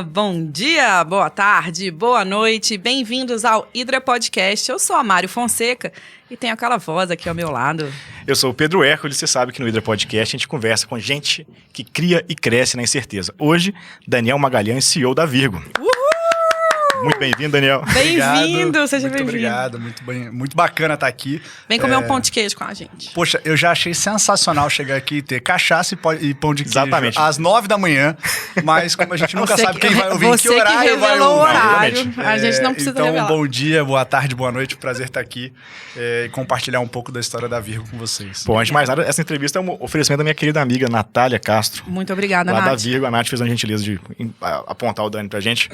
Bom dia, boa tarde, boa noite, bem-vindos ao Hydra Podcast. Eu sou a Mário Fonseca e tenho aquela voz aqui ao meu lado. Eu sou o Pedro Hércules, você sabe que no Hydra Podcast a gente conversa com gente que cria e cresce na incerteza. Hoje, Daniel Magalhães, CEO da Virgo. Muito bem-vindo, Daniel. Bem-vindo, seja bem-vindo. Obrigado, muito bacana estar aqui. Vem comer um pão de queijo com a gente. Poxa, eu já achei sensacional chegar aqui e ter cachaça e pão de queijo. Exatamente. Às 9 da manhã, mas como a gente nunca sabe quem vai ouvir, em que horário vai ouvir. O horário, a gente não precisa então, revelar. Bom dia, boa tarde, boa noite, prazer estar aqui e compartilhar um pouco da história da Virgo com vocês. Bom, antes de mais nada, essa entrevista é um oferecimento da minha querida amiga Natália Castro. Muito obrigada, lá Nath. da Virgo, a Nath fez uma gentileza de apontar o Dani pra gente.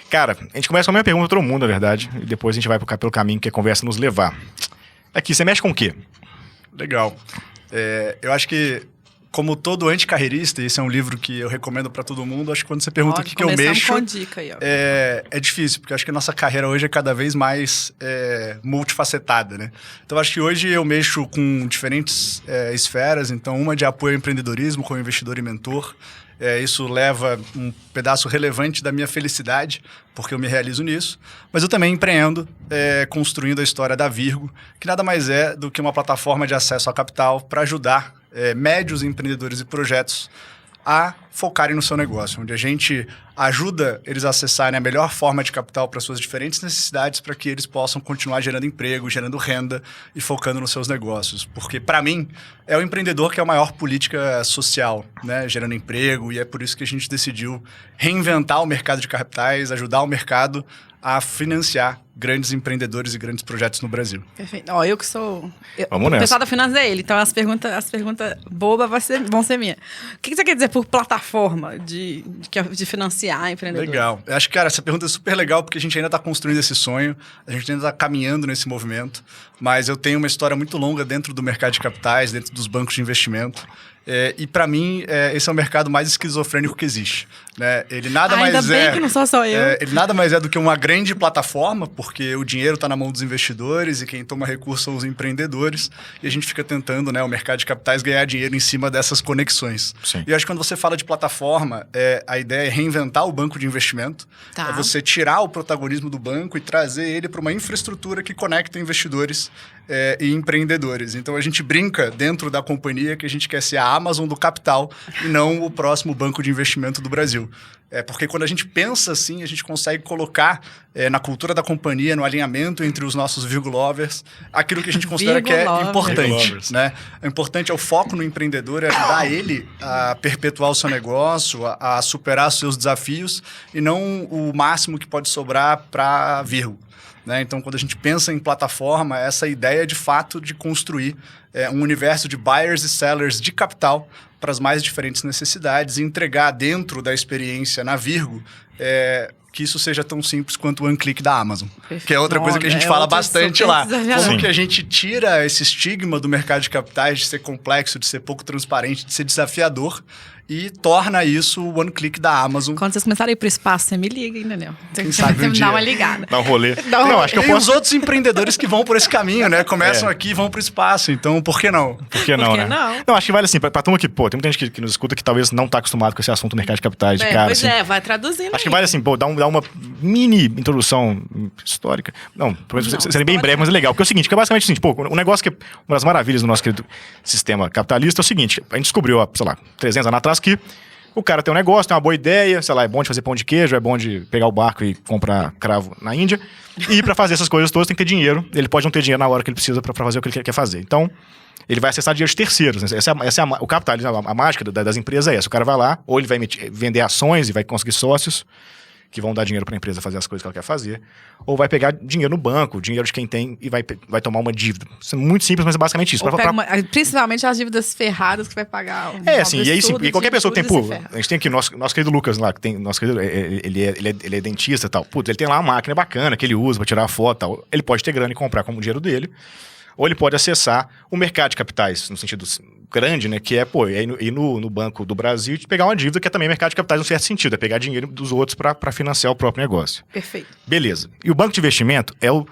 Cara, a gente começa com a minha pergunta pra todo mundo, na verdade, e depois a gente vai pelo caminho que a conversa nos levar. Aqui, você mexe com o quê? Legal. Eu acho que, como todo anticarreirista, e esse é um livro que eu recomendo para todo mundo, acho que quando você pergunta o que eu mexo, com dica aí, ó. É difícil, porque eu acho que a nossa carreira hoje é cada vez mais multifacetada, né? Então, acho que hoje eu mexo com diferentes esferas, então uma de apoio ao empreendedorismo como investidor e mentor. Isso leva um pedaço relevante da minha felicidade, porque eu me realizo nisso. Mas eu também empreendo, construindo a história da Virgo, que nada mais é do que uma plataforma de acesso a capital para ajudar médios empreendedores e projetos a focarem no seu negócio, onde a gente ajuda eles a acessarem a melhor forma de capital para suas diferentes necessidades para que eles possam continuar gerando emprego, gerando renda e focando nos seus negócios. Porque, para mim, é o empreendedor que é a maior política social, né? Gerando emprego, e é por isso que a gente decidiu reinventar o mercado de capitais, ajudar o mercado a financiar grandes empreendedores e grandes projetos no Brasil. Perfeito. Ó, eu que sou... Vamos o nessa. pessoal da finanças é ele, então as perguntas bobas vão ser minhas. O que você quer dizer por plataforma de financiar empreendedores? Legal. Eu acho que, cara, essa pergunta é super legal porque a gente ainda está construindo esse sonho, a gente ainda está caminhando nesse movimento, mas eu tenho uma história muito longa dentro do mercado de capitais, dentro dos bancos de investimento. E para mim, esse é o mercado mais esquizofrênico que existe, né? Ele nada mais ainda bem que não sou só eu. Ele nada mais é do que uma grande plataforma, porque o dinheiro está na mão dos investidores e quem toma recurso são os empreendedores, e a gente fica tentando, né, o mercado de capitais ganhar dinheiro em cima dessas conexões. Sim. E eu acho que quando você fala de plataforma, a ideia é reinventar o banco de investimento, Tá. é você tirar o protagonismo do banco e trazer ele para uma infraestrutura que conecta investidores e empreendedores. Então a gente brinca dentro da companhia que a gente quer ser a Amazon do capital e não o próximo banco de investimento do Brasil. Porque quando a gente pensa assim, a gente consegue colocar na cultura da companhia, no alinhamento entre os nossos Virgo-lovers, aquilo que a gente considera que é importante. Né? O importante é o foco no empreendedor, é ajudar ele a perpetuar o seu negócio, a superar os seus desafios e não o máximo que pode sobrar para Virgo. Né? Então, quando a gente pensa em plataforma, essa ideia de fato de construir um universo de buyers e sellers de capital para as mais diferentes necessidades e entregar dentro da experiência na Virgo que isso seja tão simples quanto o one click da Amazon. Perfeito. Que é outra coisa que a gente fala bastante lá. Desafiador. Como que a gente tira esse estigma do mercado de capitais de ser complexo, de ser pouco transparente, de ser desafiador e torna isso o one click da Amazon. Quando vocês começarem a ir pro espaço, você me liga, entendeu? Quem sabe Você um me dia. dá uma ligada. Dá um rolê. Não, acho que eu Tem posso... os outros empreendedores que vão por esse caminho, né? Começam aqui e vão pro espaço. Então, por que não? Por que não, Por que né? não? Não, acho que vale assim, pra turma que, tem muita gente que nos escuta que talvez não tá acostumado com esse assunto do mercado de capitais de cara. Pois assim. vai traduzindo. Acho que vale assim, dar uma mini introdução histórica. Não, seria bem breve, mas é legal. Porque é o seguinte, que é basicamente assim, o negócio que é uma das maravilhas do nosso querido sistema capitalista é o seguinte, a gente descobriu, sei lá, 300 anos atrás que o cara tem um negócio, tem uma boa ideia, sei lá, é bom de fazer pão de queijo, é bom de pegar o barco e comprar cravo na Índia. E para fazer essas coisas todas tem que ter dinheiro. Ele pode não ter dinheiro na hora que ele precisa para fazer o que ele quer fazer. Então, ele vai acessar dinheiro de terceiros. Né? O capitalismo, a mágica das empresas é essa. O cara vai lá, ou ele vai vender ações e vai conseguir sócios que vão dar dinheiro para a empresa fazer as coisas que ela quer fazer, ou vai pegar dinheiro no banco, dinheiro de quem tem e vai tomar uma dívida. Isso é muito simples, mas é basicamente isso. Principalmente as dívidas ferradas que vai pagar. Assim, e aí sim, e qualquer pessoa que tem, a gente tem aqui nosso querido Lucas lá, que tem, nosso querido, ele é dentista e tal, ele tem lá uma máquina bacana que ele usa para tirar a foto e tal, ele pode ter grana e comprar como dinheiro dele, ou ele pode acessar o mercado de capitais, no sentido grande, né? Que é, ir no Banco do Brasil e pegar uma dívida que é também mercado de capitais no certo sentido, é pegar dinheiro dos outros para financiar o próprio negócio. Perfeito. Beleza. E o banco de investimento é o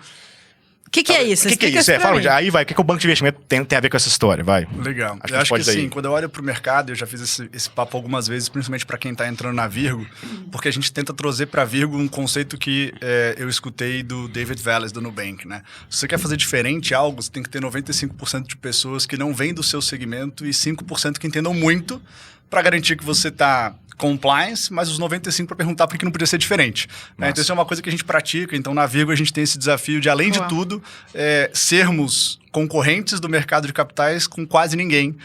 que é isso? O que é isso? Aí vai, o que o banco de investimento tem a ver com essa história? Vai. Legal. Acho eu acho que assim, quando eu olho para o mercado, eu já fiz esse papo algumas vezes, principalmente para quem está entrando na Virgo, porque a gente tenta trazer para a Virgo um conceito que eu escutei do David Vélez, do Nubank, né? Se você quer fazer diferente algo, você tem que ter 95% de pessoas que não vêm do seu segmento e 5% que entendam muito para garantir que você está compliance, mas os 95% para perguntar por que não podia ser diferente. Né? Então, isso é uma coisa que a gente pratica. Então, na Virgo, a gente tem esse desafio de, além de tudo, sermos concorrentes do mercado de capitais com quase ninguém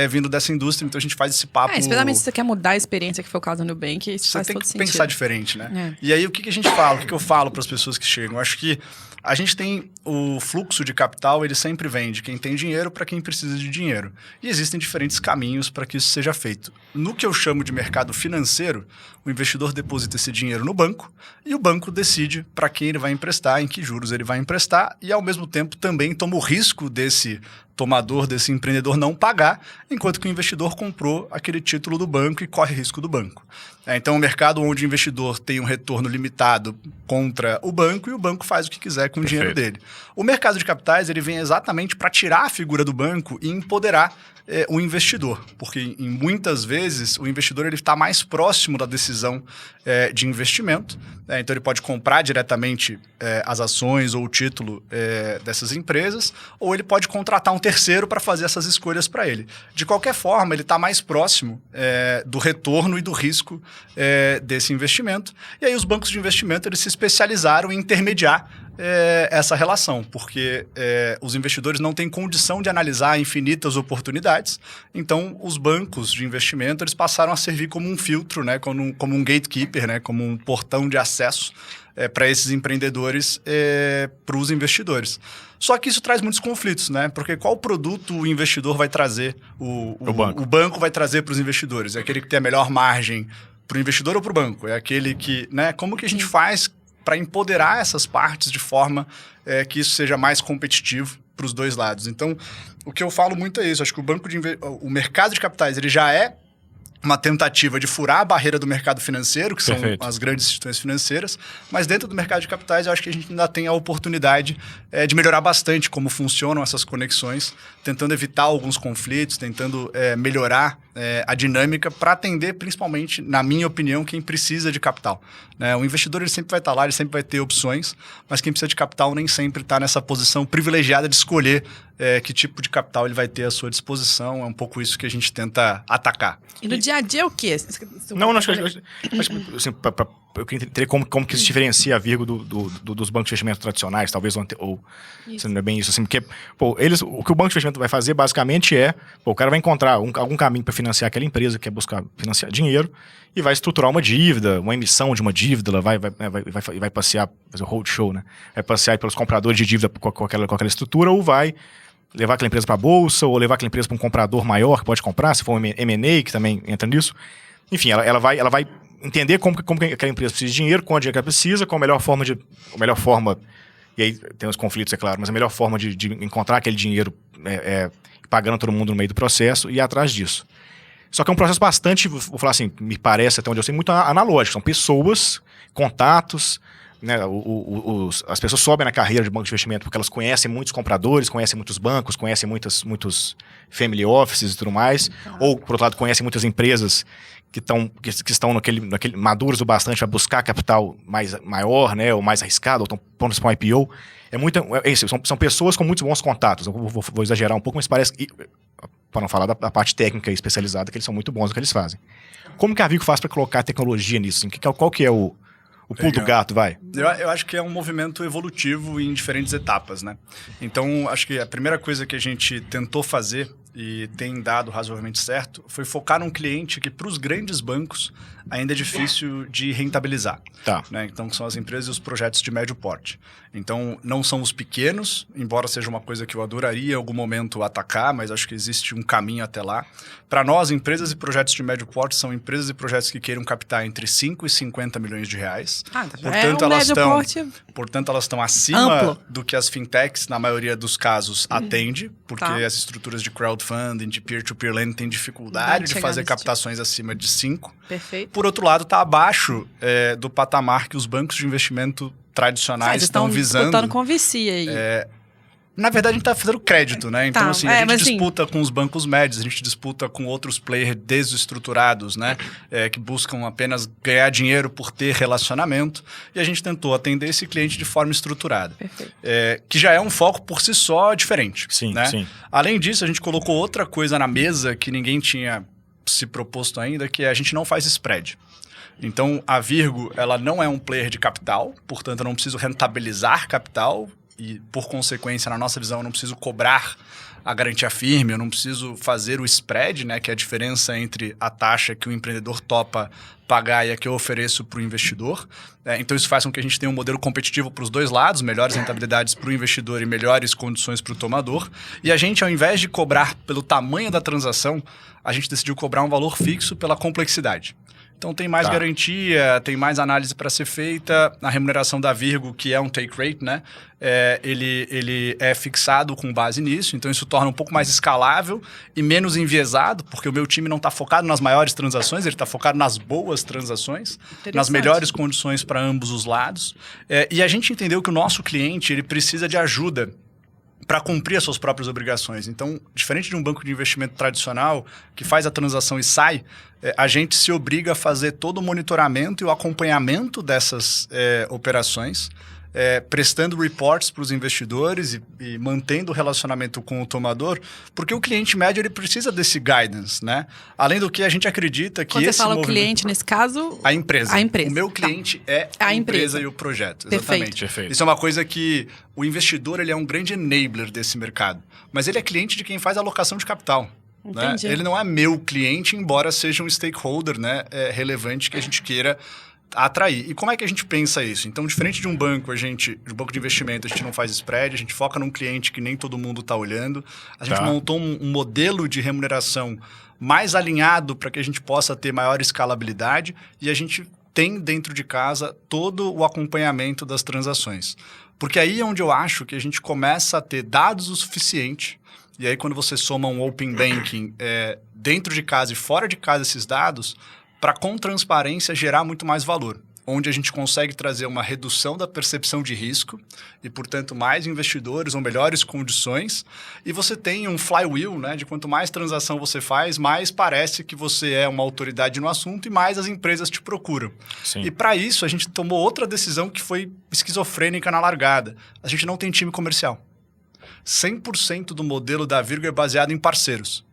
vindo dessa indústria. Então, a gente faz esse papo... especialmente se você quer mudar a experiência, que foi o caso do Nubank, isso faz todo sentido. Você tem que pensar diferente, né? E aí, o que a gente fala? O que eu falo para as pessoas que chegam? Eu acho que a gente tem o fluxo de capital, ele sempre vem de quem tem dinheiro para quem precisa de dinheiro. E existem diferentes caminhos para que isso seja feito. No que eu chamo de mercado financeiro, o investidor deposita esse dinheiro no banco e o banco decide para quem ele vai emprestar, em que juros ele vai emprestar e, ao mesmo tempo, também toma o risco desse tomador, desse empreendedor não pagar, enquanto que o investidor comprou aquele título do banco e corre risco do banco. Então, um mercado onde o investidor tem um retorno limitado contra o banco e o banco faz o que quiser com o dinheiro dele. O mercado de capitais ele vem exatamente para tirar a figura do banco e empoderar o investidor, porque em muitas vezes o investidor ele está mais próximo da decisão de investimento, então ele pode comprar diretamente as ações ou o título dessas empresas, ou ele pode contratar um terceiro para fazer essas escolhas para ele. De qualquer forma, ele está mais próximo do retorno e do risco desse investimento, e aí os bancos de investimento eles se especializaram em intermediar essa relação, porque os investidores não têm condição de analisar infinitas oportunidades, então os bancos de investimento eles passaram a servir como um filtro, né, como um gatekeeper, né, como um portão de acesso para esses empreendedores, para os investidores. Só que isso traz muitos conflitos, né? Porque qual produto o investidor vai trazer, o banco vai trazer para os investidores? É aquele que tem a melhor margem para o investidor ou para o banco? É aquele que, né? Como que a gente faz para empoderar essas partes de forma que isso seja mais competitivo para os dois lados? Então, o que eu falo muito é isso. Acho que o mercado de capitais ele já é uma tentativa de furar a barreira do mercado financeiro, que são as grandes instituições financeiras, mas dentro do mercado de capitais eu acho que a gente ainda tem a oportunidade de melhorar bastante como funcionam essas conexões, tentando evitar alguns conflitos, tentando melhorar a dinâmica para atender principalmente, na minha opinião, quem precisa de capital. Né? O investidor ele sempre vai estar lá, ele sempre vai ter opções, mas quem precisa de capital nem sempre está nessa posição privilegiada de escolher que tipo de capital ele vai ter à sua disposição. É um pouco isso que a gente tenta atacar. E no dia a dia é o quê? Acho que assim, eu queria entender como que se diferencia a Virgo dos bancos de investimento tradicionais, talvez, ou se não é bem isso, assim, porque o que o banco de investimento vai fazer basicamente o cara vai encontrar algum caminho para financiar aquela empresa que quer buscar financiar dinheiro e vai estruturar uma dívida, uma emissão de uma dívida, ela vai passear, fazer o roadshow, né? Vai passear pelos compradores de dívida com aquela estrutura, ou vai levar aquela empresa para a bolsa, ou levar aquela empresa para um comprador maior que pode comprar, se for um M&A, que também entra nisso. Enfim, ela vai entender como que aquela empresa precisa de dinheiro, quanto dinheiro que ela precisa, qual a melhor forma, e aí tem os conflitos, é claro, mas a melhor forma de encontrar aquele dinheiro pagando todo mundo no meio do processo e ir atrás disso. Só que é um processo bastante, vou falar assim, me parece, até onde eu sei, muito analógico. São pessoas, contatos, né? As pessoas sobem na carreira de banco de investimento porque elas conhecem muitos compradores, conhecem muitos bancos, conhecem muitos family offices e tudo mais. Ou, por outro lado, conhecem muitas empresas que estão naquele maduros o bastante para buscar capital maior, né? Ou mais arriscado, ou estão prontos para um IPO. São pessoas com muitos bons contatos. Eu vou exagerar um pouco, mas parece... para não falar da parte técnica e especializada, que eles são muito bons no que eles fazem. Como que a Virgo faz para colocar tecnologia nisso? Assim? Qual que é o pulo do gato, vai? Eu acho que é um movimento evolutivo em diferentes etapas, né? Então, acho que a primeira coisa que a gente tentou fazer e tem dado razoavelmente certo foi focar num cliente que, para os grandes bancos, ainda é difícil de rentabilizar. Tá. Né? Então, são as empresas e os projetos de médio porte. Então, não são os pequenos, embora seja uma coisa que eu adoraria em algum momento atacar, mas acho que existe um caminho até lá. Para nós, empresas e projetos de médio porte são empresas e projetos que queiram captar entre 5 e 50 milhões de reais. Portanto, elas estão acima do que as fintechs, na maioria dos casos, atende, porque as estruturas de crowdfunding, de peer-to-peer lending têm dificuldade de fazer captações acima de 5. Perfeito. Por outro lado, está abaixo do patamar que os bancos de investimento tradicionais estão visando. Disputando com VC aí. Na verdade, a gente está fazendo crédito, né? Então, Tá, assim, a gente mas, disputa com os bancos médios, a gente disputa com outros players desestruturados, né? Que buscam apenas ganhar dinheiro por ter relacionamento. E a gente tentou atender esse cliente de forma estruturada. Perfeito. Que já é um foco por si só diferente. Sim, né? sim. Além disso, a gente colocou outra coisa na mesa que ninguém tinha se proposto ainda, que é a gente não faz spread. Então, a Virgo, ela não é um player de capital, portanto, eu não preciso rentabilizar capital e, por consequência, na nossa visão, eu não preciso cobrar a garantia firme, eu não preciso fazer o spread, né, que é a diferença entre a taxa que o empreendedor topa pagar e a que eu ofereço para o investidor. Então, isso faz com que a gente tenha um modelo competitivo para os dois lados, melhores rentabilidades para o investidor e melhores condições para o tomador. E a gente, ao invés de cobrar pelo tamanho da transação, a gente decidiu cobrar um valor fixo pela complexidade. Então, tem mais garantia, tem mais análise para ser feita. A remuneração da Virgo, que é um take rate, né? Ele é fixado com base nisso. Então, isso torna um pouco mais escalável e menos enviesado, porque o meu time não está focado nas maiores transações, ele está focado nas boas transações, nas melhores condições para ambos os lados. E a gente entendeu que o nosso cliente ele precisa de ajuda para cumprir as suas próprias obrigações. Então, diferente de um banco de investimento tradicional que faz a transação e sai, a gente se obriga a fazer todo o monitoramento e o acompanhamento dessas operações, prestando reports para os investidores e mantendo o relacionamento com o tomador, porque o cliente médio ele precisa desse guidance, né? Além do que, a gente acredita que Quando esse você fala o cliente, nesse caso... A empresa. A empresa. O meu cliente é a empresa e o projeto. Exatamente. Perfeito. Isso é uma coisa que o investidor ele é um grande enabler desse mercado. Mas ele é cliente de quem faz a alocação de capital. Né? Ele não é meu cliente, embora seja um stakeholder, né, relevante que a gente queira atrair. E como é que a gente pensa isso? Então, diferente de um banco, de um banco de investimento, a gente não faz spread, a gente foca num cliente que nem todo mundo está olhando. A gente montou um modelo de remuneração mais alinhado para que a gente possa ter maior escalabilidade e a gente tem dentro de casa todo o acompanhamento das transações. Porque aí é onde eu acho que a gente começa a ter dados o suficiente. E aí, quando você soma um Open Banking dentro de casa e fora de casa esses dados, para com transparência gerar muito mais valor. Onde a gente consegue trazer uma redução da percepção de risco e, portanto, mais investidores ou melhores condições. E você tem um flywheel, né? De quanto mais transação você faz, mais parece que você é uma autoridade no assunto e mais as empresas te procuram. Sim. E para isso, a gente tomou outra decisão que foi esquizofrênica na largada. A gente não tem time comercial. 100% do modelo da Virgo é baseado em parceiros.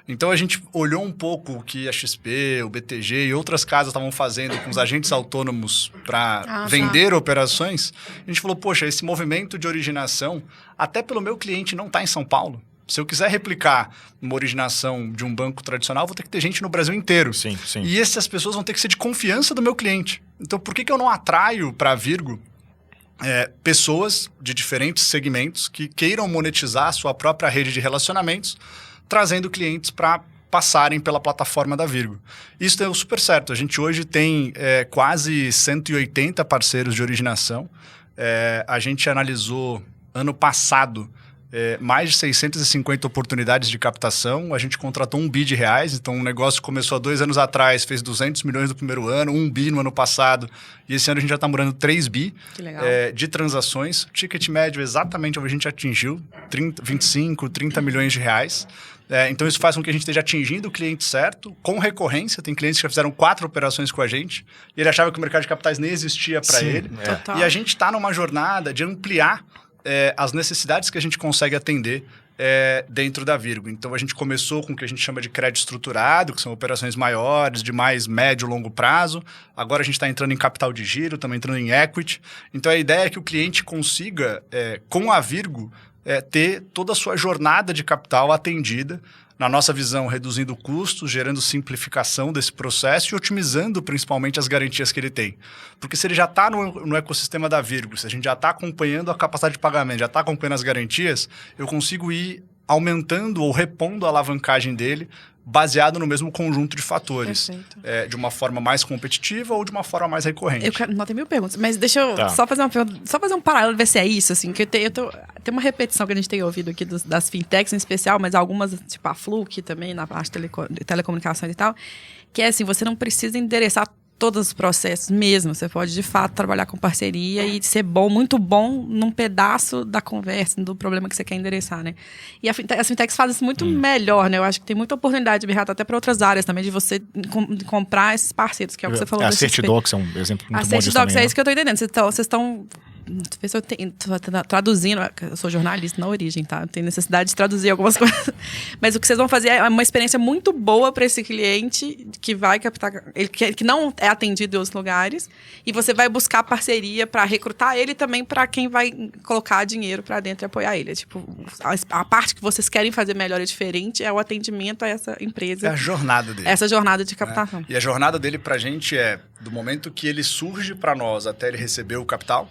Então, a gente olhou um pouco o que a XP, o BTG e outras casas estavam fazendo com os agentes autônomos para vender operações. A gente falou, poxa, esse movimento de originação, até pelo meu cliente não está em São Paulo. Se eu quiser replicar uma originação de um banco tradicional, vou ter que ter gente no Brasil inteiro. Sim, sim. E essas pessoas vão ter que ser de confiança do meu cliente. Então, por que eu não atraio para a Virgo pessoas de diferentes segmentos que queiram monetizar a sua própria rede de relacionamentos, trazendo clientes para passarem pela plataforma da Virgo? Isso deu super certo. A gente hoje tem quase 180 parceiros de originação. A gente analisou, ano passado, mais de 650 oportunidades de captação. A gente contratou R$1 bi. Então, o negócio começou há 2 anos atrás, fez 200 milhões no primeiro ano, R$1 bi no ano passado. E esse ano a gente já está morando 3 bi de transações. O ticket médio exatamente onde a gente atingiu, 25, 30 milhões de reais. Então, isso faz com que a gente esteja atingindo o cliente certo, com recorrência. Tem clientes que já fizeram 4 operações com a gente e ele achava que o mercado de capitais nem existia para ele. Total. E a gente está numa jornada de ampliar as necessidades que a gente consegue atender dentro da Virgo. Então, a gente começou com o que a gente chama de crédito estruturado, que são operações maiores, de mais médio e longo prazo. Agora, a gente está entrando em capital de giro, estamos entrando em equity. Então, a ideia é que o cliente consiga, com a Virgo, ter toda a sua jornada de capital atendida, na nossa visão, reduzindo custos, gerando simplificação desse processo e otimizando principalmente as garantias que ele tem. Porque se ele já está no ecossistema da Virgo, se a gente já está acompanhando a capacidade de pagamento, já está acompanhando as garantias, eu consigo ir aumentando ou repondo a alavancagem dele baseado no mesmo conjunto de fatores. De uma forma mais competitiva ou de uma forma mais recorrente. Não, tem 1000 perguntas, mas deixa eu só fazer uma pergunta, só fazer um paralelo, ver se é isso, assim, que tem uma repetição que a gente tem ouvido aqui das fintechs em especial, mas algumas, tipo a Fluke também, na parte de telecomunicações e tal, que é assim, você não precisa endereçar todos os processos mesmo. Você pode, de fato, trabalhar com parceria e ser bom, muito bom num pedaço da conversa, do problema que você quer endereçar, né? E as fintechs fazem isso muito melhor, né? Eu acho que tem muita oportunidade de mercado até para outras áreas também, de você comprar esses parceiros, que é o que você falou. A Certidocs é um exemplo muito bom disso também. É isso que eu estou entendendo. Vocês estão... Deixa eu ver se eu tô traduzindo. Eu sou jornalista na origem, tá? Eu tenho necessidade de traduzir algumas coisas. Mas o que vocês vão fazer é uma experiência muito boa para esse cliente que vai captar, que não é atendido em outros lugares, e você vai buscar parceria para recrutar ele também para quem vai colocar dinheiro para dentro e apoiar ele. Tipo, a parte que vocês querem fazer melhor e diferente é o atendimento a essa empresa. É a jornada dele. Essa jornada de captação. E a jornada dele pra gente é do momento que ele surge para nós até ele receber o capital,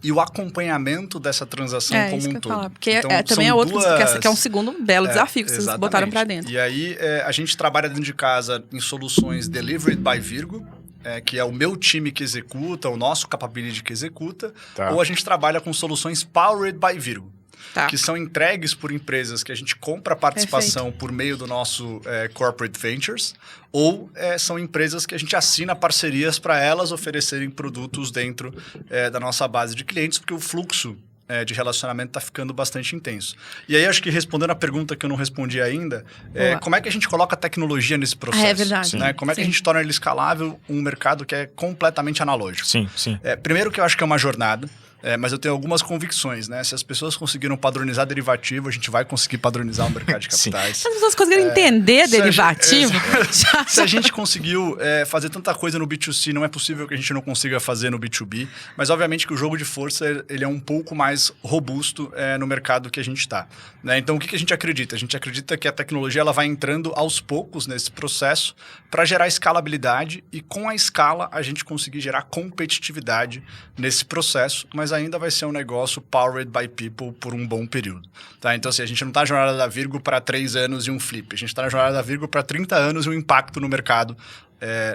e o acompanhamento dessa transação como um todo. Falar, porque então, também é outro, que é um segundo belo desafio que vocês botaram para dentro. E aí, a gente trabalha dentro de casa em soluções Delivered by Virgo, que é o meu time que executa, o nosso capability que executa, ou a gente trabalha com soluções Powered by Virgo. Que são entregues por empresas que a gente compra a participação por meio do nosso Corporate Ventures, ou são empresas que a gente assina parcerias para elas oferecerem produtos dentro da nossa base de clientes, porque o fluxo de relacionamento está ficando bastante intenso. E aí, acho que respondendo a pergunta que eu não respondi ainda, como é que a gente coloca a tecnologia nesse processo? É verdade. Né? Como é que a gente torna ele escalável um mercado que é completamente analógico? Sim. Primeiro que eu acho que é uma jornada, mas eu tenho algumas convicções, né? Se as pessoas conseguiram padronizar derivativo, a gente vai conseguir padronizar o mercado de capitais. Se as pessoas conseguiram entender derivativo... Se a gente conseguiu fazer tanta coisa no B2C, não é possível que a gente não consiga fazer no B2B, mas obviamente que o jogo de força ele é um pouco mais robusto no mercado que a gente está. Né? Então, o que a gente acredita? A gente acredita que a tecnologia ela vai entrando aos poucos nesse processo para gerar escalabilidade e, com a escala, a gente conseguir gerar competitividade nesse processo, mas ainda vai ser um negócio powered by people por um bom período. Tá? Então, assim, a gente não está na jornada da Virgo para 3 anos e um flip. A gente está na jornada da Virgo para 30 anos e um impacto no mercado,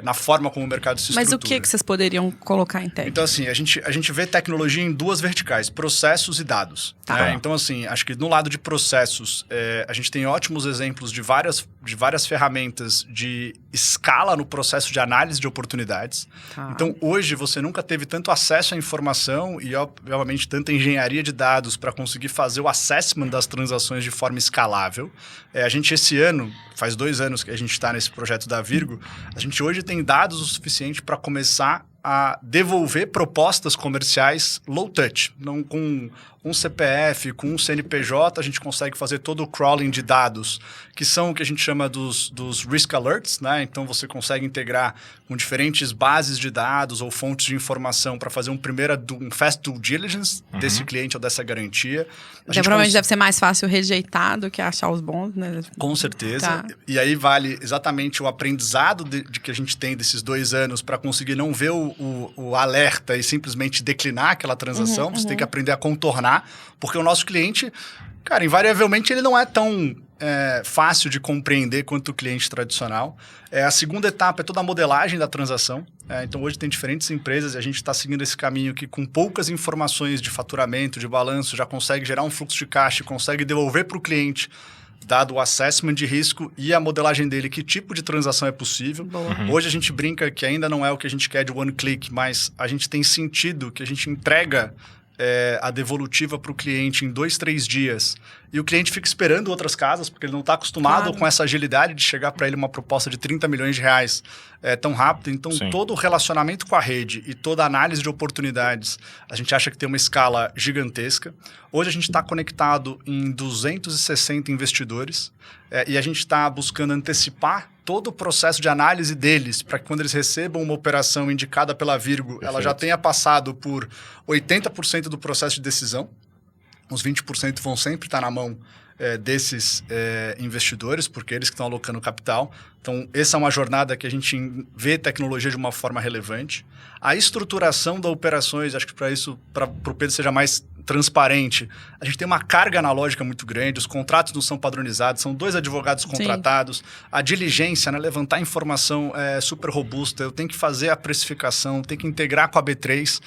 na forma como o mercado se estrutura. Mas o que vocês poderiam colocar em tech? Então, assim, a gente vê tecnologia em 2 verticais, processos e dados. Então, assim, acho que no lado de processos, a gente tem ótimos exemplos de várias ferramentas de escala no processo de análise de oportunidades. Então, hoje, você nunca teve tanto acesso à informação e, obviamente, tanta engenharia de dados para conseguir fazer o assessment das transações de forma escalável. A gente, esse ano, faz 2 anos que a gente está nesse projeto da Virgo, a gente hoje tem dados o suficiente para começar a devolver propostas comerciais low touch. Não, com um CPF, com um CNPJ, a gente consegue fazer todo o crawling de dados, que são o que a gente chama dos risk alerts, né? Então, você consegue integrar com diferentes bases de dados ou fontes de informação para fazer um fast due diligence desse cliente ou dessa garantia. Provavelmente deve ser mais fácil rejeitar do que achar os bons, né? Com certeza. E aí vale exatamente o aprendizado de que a gente tem desses 2 anos para conseguir não ver o alerta e simplesmente declinar aquela transação. Você tem que aprender a contornar, porque o nosso cliente, cara, invariavelmente ele não é tão fácil de compreender quanto o cliente tradicional. A segunda etapa é toda a modelagem da transação. Então, hoje tem diferentes empresas e a gente está seguindo esse caminho que, com poucas informações de faturamento, de balanço, já consegue gerar um fluxo de caixa, consegue devolver para o cliente, dado o assessment de risco e a modelagem dele, que tipo de transação é possível. Hoje a gente brinca que ainda não é o que a gente quer de one click, mas a gente tem sentido que a gente entrega a devolutiva para o cliente em 2, 3 dias e o cliente fica esperando outras casas, porque ele não está acostumado com essa agilidade de chegar para ele uma proposta de 30 milhões de reais tão rápido. Então, todo o relacionamento com a rede e toda a análise de oportunidades, a gente acha que tem uma escala gigantesca. Hoje a gente está conectado em 260 investidores e a gente está buscando antecipar todo o processo de análise deles, para que quando eles recebam uma operação indicada pela Virgo, ela já tenha passado por 80% do processo de decisão. Uns 20% vão sempre estar na mão desses investidores, porque eles que estão alocando capital. Então, essa é uma jornada que a gente vê tecnologia de uma forma relevante. A estruturação das operações, acho que para o Pedro seja mais transparente, a gente tem uma carga analógica muito grande, os contratos não são padronizados, são 2 advogados contratados, a diligência, né, levantar informação super robusta, eu tenho que fazer a precificação, tenho que integrar com a B3,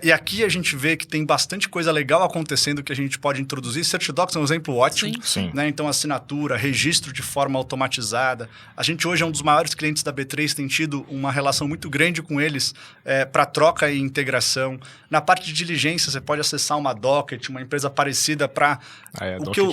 e aqui a gente vê que tem bastante coisa legal acontecendo que a gente pode introduzir. Certidocs é um exemplo ótimo, Sim. Né? Então, assinatura, registro de forma automatizada. A gente hoje é um dos maiores clientes da B3, tem tido uma relação muito grande com eles para troca e integração. Na parte de diligência, você pode acessar uma Docket, uma empresa parecida para...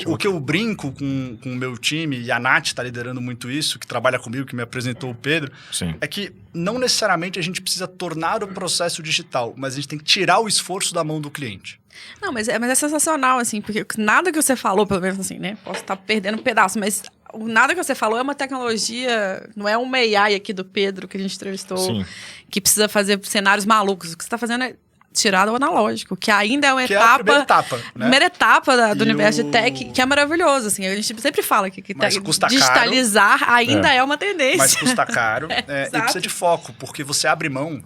O que eu brinco com o meu time, e a Nath está liderando muito isso, que trabalha comigo, que me apresentou o Pedro, é que não necessariamente a gente precisa tornar o processo digital, mas a gente tem que tirar o esforço da mão do cliente. Não, mas é sensacional, assim, porque nada que você falou, pelo menos assim, né? Posso estar perdendo um pedaço, mas nada que você falou é uma tecnologia, não é uma AI aqui do Pedro que a gente entrevistou, que precisa fazer cenários malucos. O que você está fazendo é tirar do analógico, que ainda é uma etapa... É a primeira etapa, né? Primeira etapa do universo de tech, que é maravilhoso, assim. A gente sempre fala que digitalizar caro, ainda é uma tendência. Mas custa caro e precisa de foco, porque você abre mão,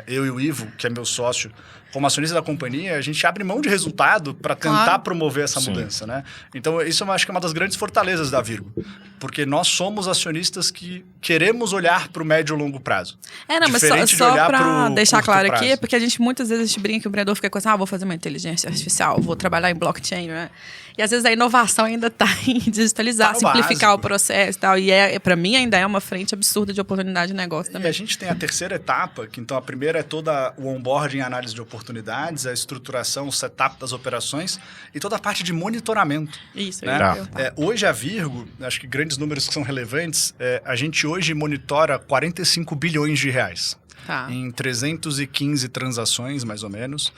eu e o Ivo, que é meu sócio, como acionista da companhia, a gente abre mão de resultado para tentar promover essa mudança, né? Então, isso eu acho que é uma das grandes fortalezas da Virgo. Porque nós somos acionistas que queremos olhar para o médio e longo prazo. Mas só para deixar claro aqui, porque a gente muitas vezes brinca que o empreendedor fica com assim, vou fazer uma inteligência artificial, vou trabalhar em blockchain, né? E às vezes a inovação ainda está em digitalizar, simplificar o processo e tal. E para mim ainda é uma frente absurda de oportunidade de negócio também. E a gente tem a terceira etapa, que então a primeira é toda o onboarding, análise de oportunidades, a estruturação, o setup das operações e toda a parte de monitoramento. Isso, né? Hoje a Virgo, acho que grandes números que são relevantes, a gente hoje monitora 45 bilhões de reais. Em 315 transações, mais ou menos,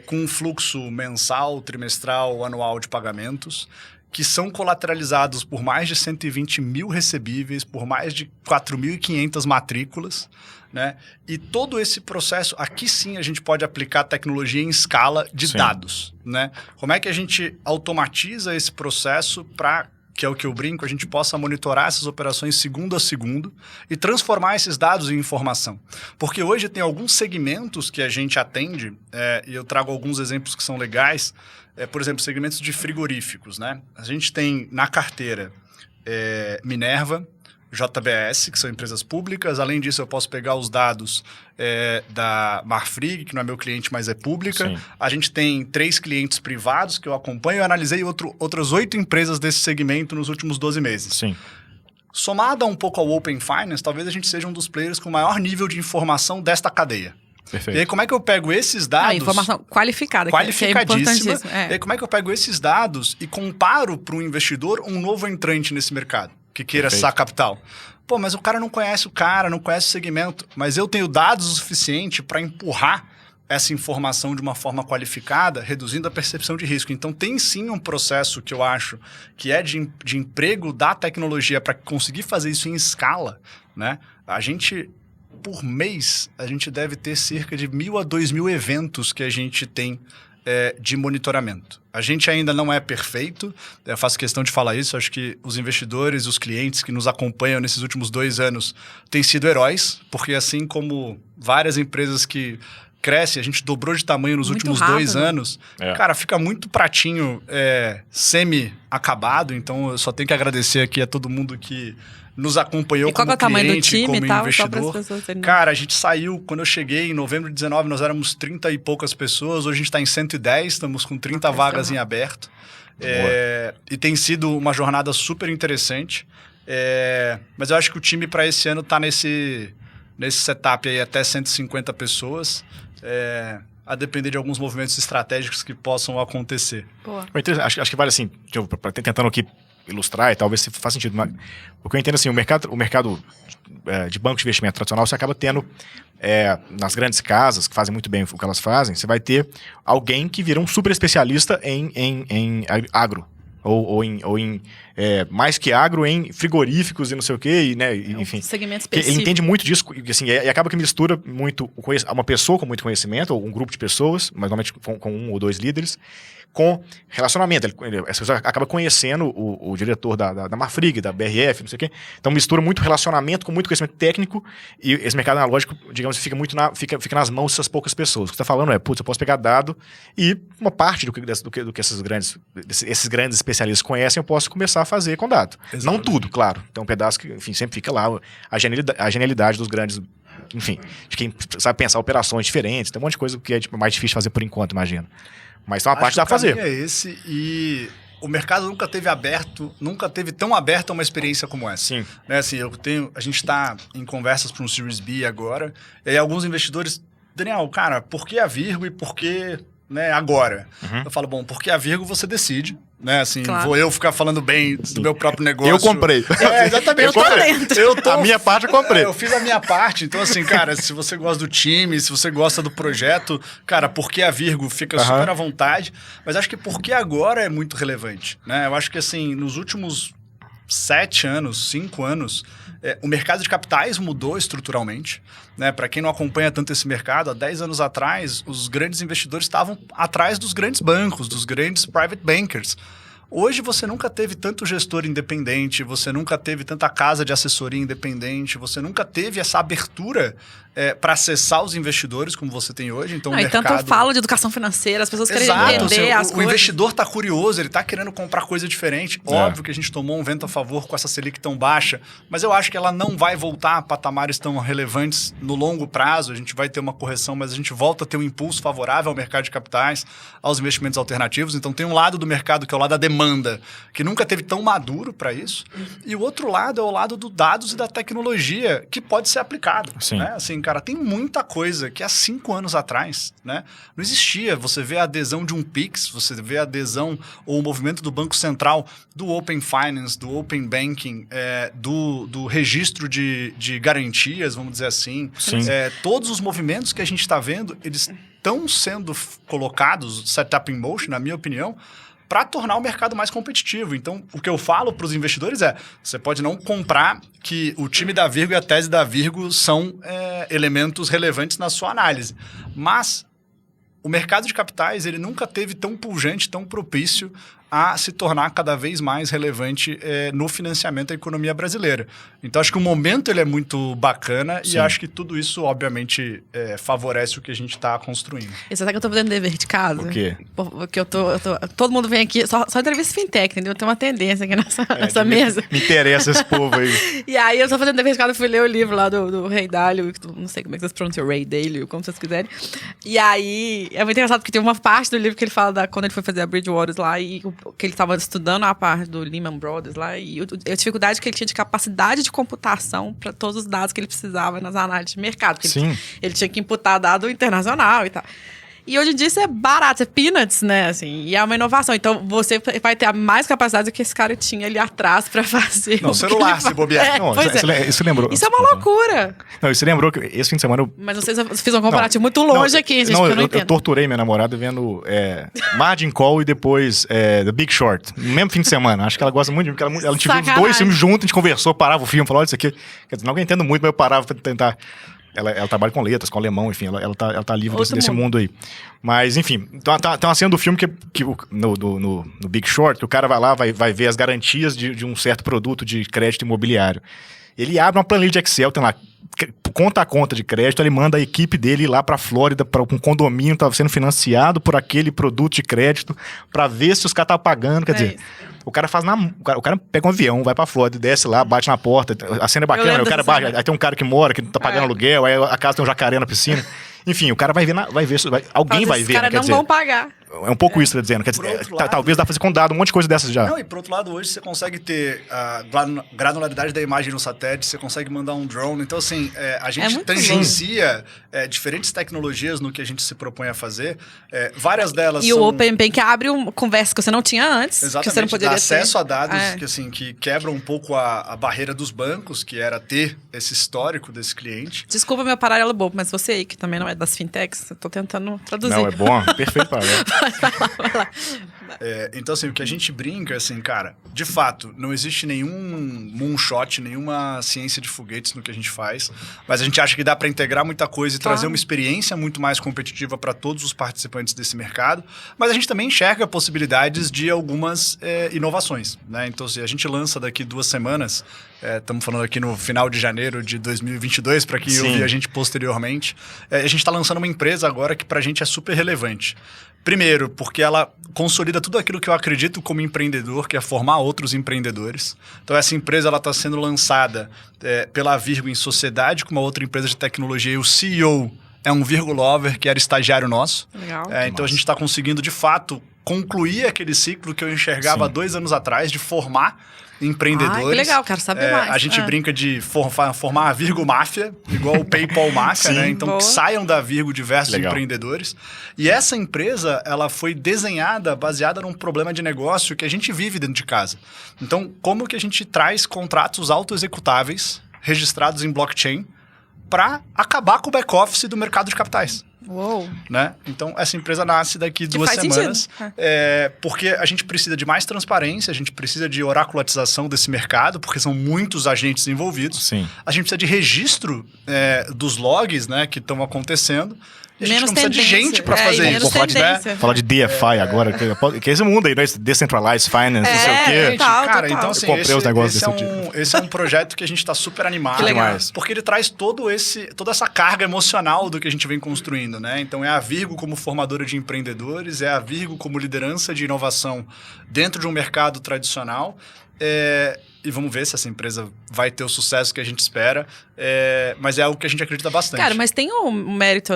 com um fluxo mensal, trimestral, anual de pagamentos, que são colateralizados por mais de 120 mil recebíveis, por mais de 4.500 matrículas, né? E todo esse processo, aqui sim a gente pode aplicar tecnologia em escala de dados, né? Como é que a gente automatiza esse processo para... que é o que eu brinco, a gente possa monitorar essas operações segundo a segundo e transformar esses dados em informação. Porque hoje tem alguns segmentos que a gente atende, e eu trago alguns exemplos que são legais, por exemplo, segmentos de frigoríficos, né? A gente tem na carteira Minerva, JBS, que são empresas públicas. Além disso, eu posso pegar os dados da Marfrig, que não é meu cliente, mas é pública. Sim. A gente tem 3 clientes privados que eu acompanho. Eu analisei outras 8 empresas desse segmento nos últimos 12 meses. Sim. Somada um pouco ao Open Finance, talvez a gente seja um dos players com maior nível de informação desta cadeia. Perfeito. E aí, como é que eu pego esses dados... informação qualificada. Qualificadíssima. Que é e aí, como é que eu pego esses dados e comparo para um investidor um novo entrante nesse mercado que queira acessar capital? Pô, mas o cara não conhece o cara, não conhece o segmento. Mas eu tenho dados o suficiente para empurrar essa informação de uma forma qualificada, reduzindo a percepção de risco. Então, tem sim um processo que eu acho que é de emprego da tecnologia para conseguir fazer isso em escala, né? A gente... Por mês, a gente deve ter cerca de 1.000 a 2.000 eventos que a gente tem de monitoramento. A gente ainda não é perfeito, eu faço questão de falar isso, acho que os investidores, os clientes que nos acompanham nesses últimos 2 anos têm sido heróis, porque assim como várias empresas que crescem, a gente dobrou de tamanho nos últimos 2 anos, cara, fica muito pratinho semi-acabado, então eu só tenho que agradecer aqui a todo mundo que nos acompanhou como cliente, como investidor. Cara, a gente saiu, quando eu cheguei em novembro de 19, nós éramos 30 e poucas pessoas, hoje a gente está em 110, estamos com 30 vagas em aberto. E tem sido uma jornada super interessante. Mas eu acho que o time para esse ano está nesse setup aí até 150 pessoas, a depender de alguns movimentos estratégicos que possam acontecer. Acho que vale assim, tentando aqui ilustrar e talvez se faça sentido. Mas, o que eu entendo assim, o mercado de banco de investimento tradicional, você acaba tendo nas grandes casas, que fazem muito bem o que elas fazem, você vai ter alguém que vira um super especialista em agro. Ou em mais que agro, em frigoríficos e não sei o quê, né? Enfim. Segmento específico. Ele entende muito disso, assim, e acaba que mistura muito uma pessoa com muito conhecimento, ou um grupo de pessoas, mas normalmente com 1 ou 2 líderes, com relacionamento. Essa pessoa acaba conhecendo o diretor da Marfrig, da BRF, não sei o quê. Então mistura muito relacionamento com muito conhecimento técnico, e esse mercado analógico, digamos, fica fica nas mãos dessas poucas pessoas. O que você está falando eu posso pegar dado e uma parte do que esses grandes especialistas conhecem, eu posso começar a fazer com dado. Exatamente. Não tudo, claro. Então um pedaço que, enfim, sempre fica lá a genialidade dos grandes, enfim, de quem sabe pensar operações diferentes, tem um monte de coisa que é mais difícil de fazer por enquanto, imagino. Mas tem uma parte que dá pra fazer. É esse, e o mercado nunca teve tão aberto a uma experiência como essa. Sim. Né, assim, a gente está em conversas para um Series B agora, e aí alguns investidores, Daniel, cara, por que a Virgo e por que, né, agora? Eu falo, bom, porque a Virgo você decide, né, assim, vou eu ficar falando bem do meu próprio negócio. Eu comprei. Exatamente. Eu tô dentro. A minha parte eu comprei. Eu fiz a minha parte, então assim, cara, se você gosta do time, se você gosta do projeto, cara, porque a Virgo fica super à vontade, mas acho que porque agora é muito relevante, né? Eu acho que assim, nos últimos 7 anos, 5 anos, o mercado de capitais mudou estruturalmente, né? Para quem não acompanha tanto esse mercado, há 10 anos atrás, os grandes investidores estavam atrás dos grandes bancos, dos grandes private bankers. Hoje você nunca teve tanto gestor independente, você nunca teve tanta casa de assessoria independente, você nunca teve essa abertura para acessar os investidores como você tem hoje. Então, o mercado... E tanto falo de educação financeira, as pessoas querem entender as coisas. O investidor está curioso, ele está querendo comprar coisa diferente. Óbvio que a gente tomou um vento a favor com essa Selic tão baixa, mas eu acho que ela não vai voltar a patamares tão relevantes no longo prazo. A gente vai ter uma correção, mas a gente volta a ter um impulso favorável ao mercado de capitais, aos investimentos alternativos. Então tem um lado do mercado que é o lado da demanda, que nunca teve tão maduro para isso. E o outro lado é o lado dos dados e da tecnologia, que pode ser aplicado. Sim. Né? Assim, cara, tem muita coisa que há 5 anos atrás, né, não existia. Você vê a adesão de um Pix, você vê a adesão ou o movimento do Banco Central, do Open Finance, do Open Banking, do registro de garantias, vamos dizer assim. Todos os movimentos que a gente está vendo, eles estão sendo colocados, setup in motion, na minha opinião, para tornar o mercado mais competitivo. Então, o que eu falo para os investidores é, você pode não comprar que o time da Virgo e a tese da Virgo são elementos relevantes na sua análise, mas o mercado de capitais ele nunca teve tão pujante, tão propício a se tornar cada vez mais relevante no financiamento da economia brasileira. Então, acho que o momento ele é muito bacana. Sim. E acho que tudo isso, obviamente, favorece o que a gente está construindo. E você sabe que eu estou fazendo dever de casa? Por quê? Porque todo mundo vem aqui, só entrevista fintech, entendeu? Tem uma tendência aqui nessa mesa. Me interessa esse povo aí. E aí, eu estou fazendo dever de casa, fui ler o livro lá do Ray Dalio, não sei como é que vocês pronunciam, Ray Dalio, como vocês quiserem. E aí, é muito engraçado, porque tem uma parte do livro que ele fala quando ele foi fazer a Bridgewater lá, e que ele estava estudando a parte do Lehman Brothers lá, e a dificuldade que ele tinha de capacidade de computação para todos os dados que ele precisava nas análises de mercado. Porque ele tinha que imputar dado internacional e tal. E hoje em dia isso é barato, é peanuts, né? Assim, e é uma inovação. Então você vai ter mais capacidade do que esse cara tinha ali atrás para fazer. Não, celular, se bobear. Isso lembrou. Isso é uma loucura. Não, isso lembrou que esse fim de semana. Mas não sei se eu fiz um comparativo muito longe aqui, gente. Eu torturei minha namorada vendo Margin Call e depois The Big Short. No mesmo fim de semana. Acho que ela gosta muito de filme, porque ela viu os 2 filmes juntos, a gente conversou, parava o filme, falou: olha, isso aqui. Quer dizer, não que eu entendo muito, mas eu parava para tentar. Ela trabalha com letras, com alemão, enfim, ela tá livre desse mundo aí. Mas, enfim, então tem uma cena do filme que no Big Short, que o cara vai lá, vai ver as garantias de um certo produto de crédito imobiliário. Ele abre uma planilha de Excel, tem lá conta a conta de crédito, ele manda a equipe dele ir lá pra Flórida, para um condomínio que estava sendo financiado por aquele produto de crédito, para ver se os caras estavam pagando, quer dizer... O cara o cara pega um avião, vai pra Flórida, desce lá, bate na porta. A cena é bacana, o cara bate, aí tem um cara que mora, que tá pagando aluguel, aí a casa tem um jacaré na piscina. Enfim, o cara vai ver, alguém vai ver. Os caras não vão pagar. É um pouco isso que tá dizendo. Quer dizer, talvez dá pra fazer com dado um monte de coisa dessas já. Não, e por outro lado, hoje você consegue ter a granularidade da imagem no satélite, você consegue mandar um drone. Então, assim, a gente tangencia diferentes tecnologias no que a gente se propõe a fazer. Várias delas são... E o Open Bank abre uma conversa que você não tinha antes. Exatamente, que você não poderia acesso a dados que quebram um pouco a barreira dos bancos, que era ter esse histórico desse cliente. Desculpa meu paralelo bobo, mas você aí, que também não é das fintechs, eu tô tentando traduzir. Não, é bom, perfeito paralelo. Vai lá. Então, assim, o que a gente brinca, assim, cara, de fato, não existe nenhum moonshot, nenhuma ciência de foguetes no que a gente faz, mas a gente acha que dá para integrar muita coisa e trazer uma experiência muito mais competitiva para todos os participantes desse mercado, mas a gente também enxerga possibilidades de algumas inovações, né? Então, se a gente lança daqui 2 semanas, estamos falando aqui no final de janeiro de 2022, para quem ouvir a gente posteriormente, a gente está lançando uma empresa agora que para a gente é super relevante. Primeiro, porque ela consolida tudo aquilo que eu acredito como empreendedor, que é formar outros empreendedores. Então, essa empresa está sendo lançada pela Virgo em sociedade com uma outra empresa de tecnologia. E o CEO é um Virgo Lover, que era estagiário nosso. Legal. Então, a gente está conseguindo, de fato, concluir aquele ciclo que eu enxergava há 2 anos atrás, de formar empreendedores. Que legal, quero saber mais. A gente brinca de formar a Virgo Máfia, igual o PayPal Máfia, né? Então, que saiam da Virgo diversos empreendedores. E essa empresa, ela foi desenhada baseada num problema de negócio que a gente vive dentro de casa. Então, como que a gente traz contratos autoexecutáveis registrados em blockchain para acabar com o back-office do mercado de capitais? Uou. Né? Então, essa empresa nasce daqui 2 semanas. Porque a gente precisa de mais transparência, a gente precisa de oraculatização desse mercado, porque são muitos agentes envolvidos. Sim. A gente precisa de registro dos logs, né, que estão acontecendo. E a gente não precisa de gente para fazer isso. Falar de DeFi agora, que é esse mundo aí, né? Decentralized Finance, não sei o quê. Cara, então assim, comprei os negócios esse é um projeto que a gente está super animado. Demais. Porque ele traz toda essa carga emocional do que a gente vem construindo, né? Então é a Virgo como formadora de empreendedores, é a Virgo como liderança de inovação dentro de um mercado tradicional. E vamos ver se essa empresa vai ter o sucesso que a gente espera. Mas é algo que a gente acredita bastante. Cara, mas tem um mérito,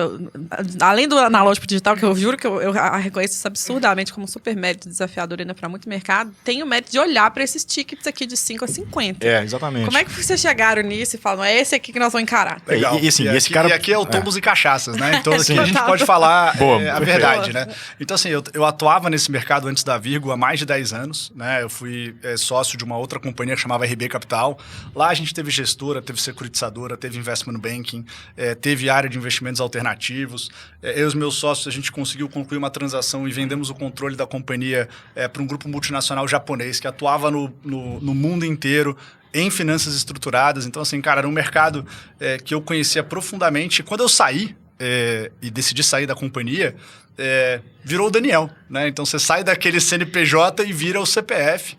além do analógico digital, que eu juro que eu reconheço isso absurdamente como um super mérito desafiador ainda para muito mercado, tem o mérito de olhar para esses tickets aqui de 5 a 50. Exatamente. Como é que vocês chegaram nisso e falam, é esse aqui que nós vamos encarar? Legal. Esse cara... E aqui é o Tombos e Cachaças, né? Então aqui a gente pode falar a verdade, né? Então assim, eu atuava nesse mercado antes da Virgo há mais de 10 anos, né? Eu fui sócio de uma outra companhia que chamava RB Capital. Lá a gente teve gestora, teve securitizadora, teve investment banking, teve área de investimentos alternativos. Eu e os meus sócios, a gente conseguiu concluir uma transação e vendemos o controle da companhia para um grupo multinacional japonês que atuava no mundo inteiro em finanças estruturadas. Então, assim, cara, era um mercado que eu conhecia profundamente. Quando eu saí e decidi sair da companhia, virou o Daniel, né? Então você sai daquele CNPJ e vira o CPF,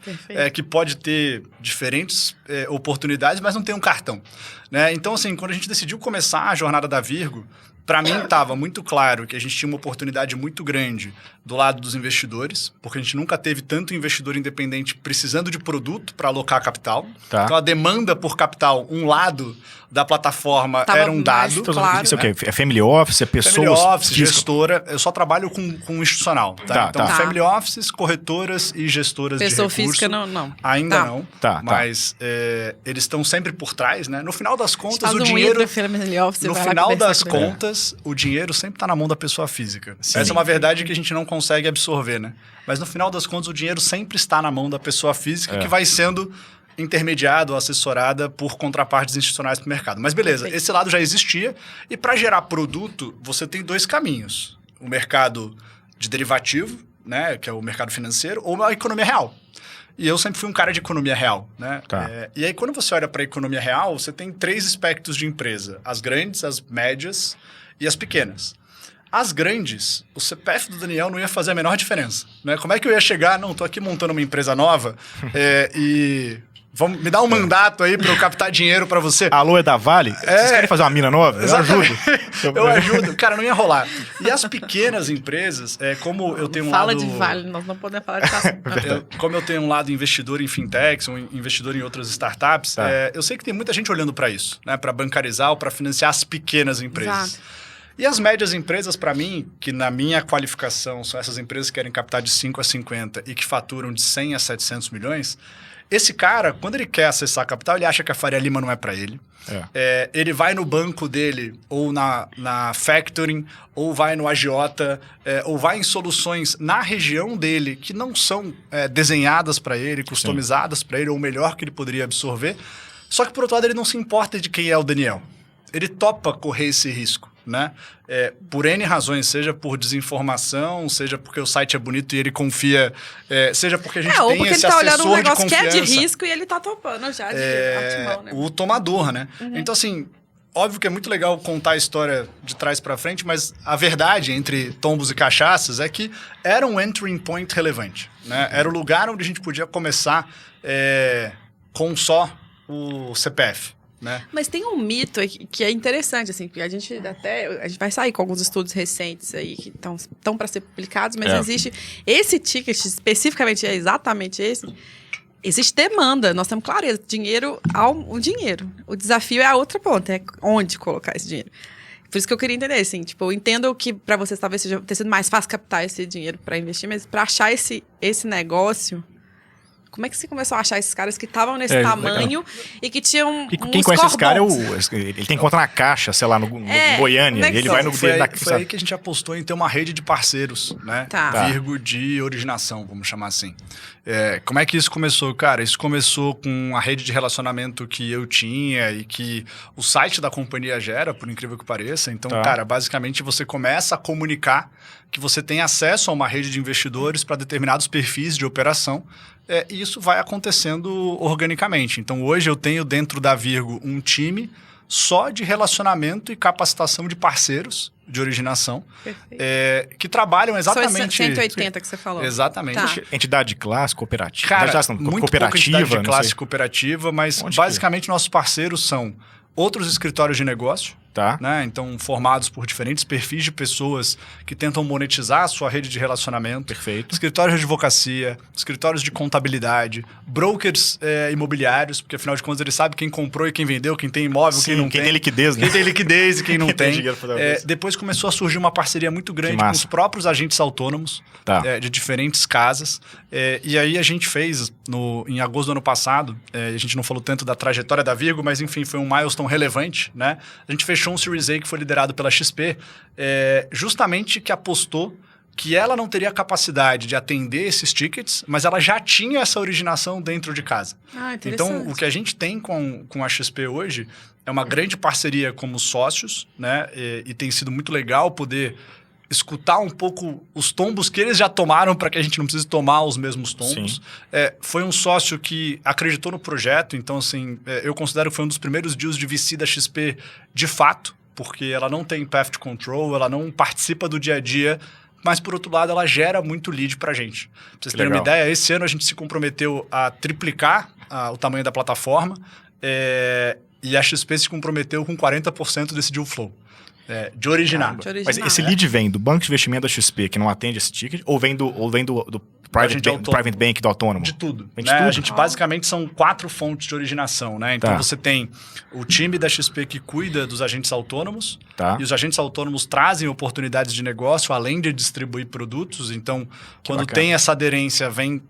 que pode ter diferentes oportunidades, mas não tem um cartão, né? Então, assim, quando a gente decidiu começar a jornada da Virgo, para mim estava muito claro que a gente tinha uma oportunidade muito grande do lado dos investidores, porque a gente nunca teve tanto investidor independente precisando de produto para alocar capital. Então a demanda por capital, um lado da plataforma era um dado. Claro, isso é o quê? É family office? É pessoas? Family office, gestora. Eu só trabalho com institucional. Então, family offices, corretoras e gestoras pessoa de recurso. Física não. Ainda não. Mas eles estão sempre por trás, né? No final das contas, o dinheiro... No final das contas, o dinheiro sempre está na mão da pessoa física. Sim. Essa é uma verdade que a gente não consegue absorver, né? Mas no final das contas, o dinheiro sempre está na mão da pessoa física que vai sendo intermediado ou assessorada por contrapartes institucionais para o mercado. Mas beleza, esse lado já existia. E para gerar produto, você tem 2 caminhos. O mercado de derivativo, né, que é o mercado financeiro, ou a economia real. E eu sempre fui um cara de economia real, né? E aí, quando você olha para a economia real, você tem 3 espectros de empresa. As grandes, as médias e as pequenas. As grandes, o CPF do Daniel não ia fazer a menor diferença, né? Como é que eu ia chegar? Não, tô aqui montando uma empresa nova e... me dá um mandato aí para eu captar dinheiro para você. Alô, é da Vale? Vocês querem fazer uma mina nova? Exatamente. Eu ajudo. Cara, não ia rolar. E as pequenas empresas, como eu tenho um lado... Fala de Vale, nós não podemos falar de como eu tenho um lado investidor em fintechs, um investidor em outras startups, eu sei que tem muita gente olhando para isso, né? Para bancarizar ou para financiar as pequenas empresas. Exato. E as médias empresas, para mim, que na minha qualificação são essas empresas que querem captar de 5 a 50 e que faturam de 100 a 700 milhões... Esse cara, quando ele quer acessar capital, ele acha que a Faria Lima não é para ele. Ele vai no banco dele, ou na Factoring, ou vai no agiota, ou vai em soluções na região dele que não são desenhadas para ele, customizadas para ele, ou o melhor que ele poderia absorver. Só que, por outro lado, ele não se importa de quem é o Daniel. Ele topa correr esse risco, né? Por N razões, seja por desinformação, seja porque o site é bonito e ele confia, seja porque a gente ou tem porque esse ele tá olhando um assessor de negócio confiança. que é de risco e ele tá topando já de antemão, né? O tomador, né? Então, assim, óbvio que é muito legal contar a história de trás para frente, mas a verdade entre tombos e cachaças é que era um entering point relevante, né? Era o lugar onde a gente podia começar com só o CPF. Né? Mas tem um mito que é interessante, assim, porque a gente vai sair com alguns estudos recentes aí que estão para ser publicados, mas existe esse ticket, especificamente é exatamente esse, existe demanda, nós temos clareza, dinheiro. O desafio é a outra ponta, é onde colocar esse dinheiro. Por isso que eu queria entender, assim, tipo, eu entendo que pra vocês talvez seja ter sido mais fácil captar esse dinheiro pra investir, mas pra achar esse negócio, como é que você começou a achar esses caras que estavam nesse tamanho e que tinham Quem conhece esse cara ele tem conta na Caixa, sei lá, no Goiânia, e ele vai no foi dele foi aí que a gente apostou em ter uma rede de parceiros, né? Virgo de originação, vamos chamar assim. Como é que isso começou? Cara, isso começou com a rede de relacionamento que eu tinha e que o site da companhia gera, por incrível que pareça. Então, cara, basicamente você começa a comunicar que você tem acesso a uma rede de investidores para determinados perfis de operação. E isso vai acontecendo organicamente. Então, hoje eu tenho dentro da Virgo um time só de relacionamento e capacitação de parceiros de originação que trabalham exatamente... Só 180 que você falou. Exatamente. Tá. Entidade de classe, cooperativa. Cara, muito cooperativa, pouca entidade de classe cooperativa, mas basicamente nossos parceiros são outros escritórios de negócio, né? Então, formados por diferentes perfis de pessoas que tentam monetizar a sua rede de relacionamento. Perfeito. Escritórios de advocacia, escritórios de contabilidade, brokers imobiliários, porque afinal de contas eles sabem quem comprou e quem vendeu, quem tem imóvel, quem não tem. Quem tem liquidez, né? Quem tem liquidez e quem não tem. Dinheiro Depois começou a surgir uma parceria muito grande com os próprios agentes autônomos de diferentes casas. E aí a gente fez, em agosto do ano passado, a gente não falou tanto da trajetória da Virgo, mas enfim, foi um milestone relevante, né? A gente fechou um Series A que foi liderado pela XP, justamente que apostou que ela não teria capacidade de atender esses tickets, mas ela já tinha essa originação dentro de casa. Então, o que a gente tem com a XP hoje é uma grande parceria como sócios, né? E tem sido muito legal poder escutar um pouco os tombos que eles já tomaram para que a gente não precise tomar os mesmos tombos. Foi um sócio que acreditou no projeto, então assim, eu considero que foi um dos primeiros deals de VC da XP de fato, porque ela não tem path to control, ela não participa do dia a dia, mas por outro lado ela gera muito lead para a gente. Pra vocês terem uma ideia, esse ano a gente se comprometeu a triplicar o tamanho da plataforma e a XP se comprometeu com 40% desse deal flow. De originar. Mas esse lead vem do banco de investimento da XP, que não atende esse ticket, ou vem do private bank do autônomo? De tudo. Vem de tudo? A gente basicamente são 4 fontes de originação, né? Então você tem o time da XP que cuida dos agentes autônomos, e os agentes autônomos trazem oportunidades de negócio, além de distribuir produtos. Então, quando tem essa aderência, vem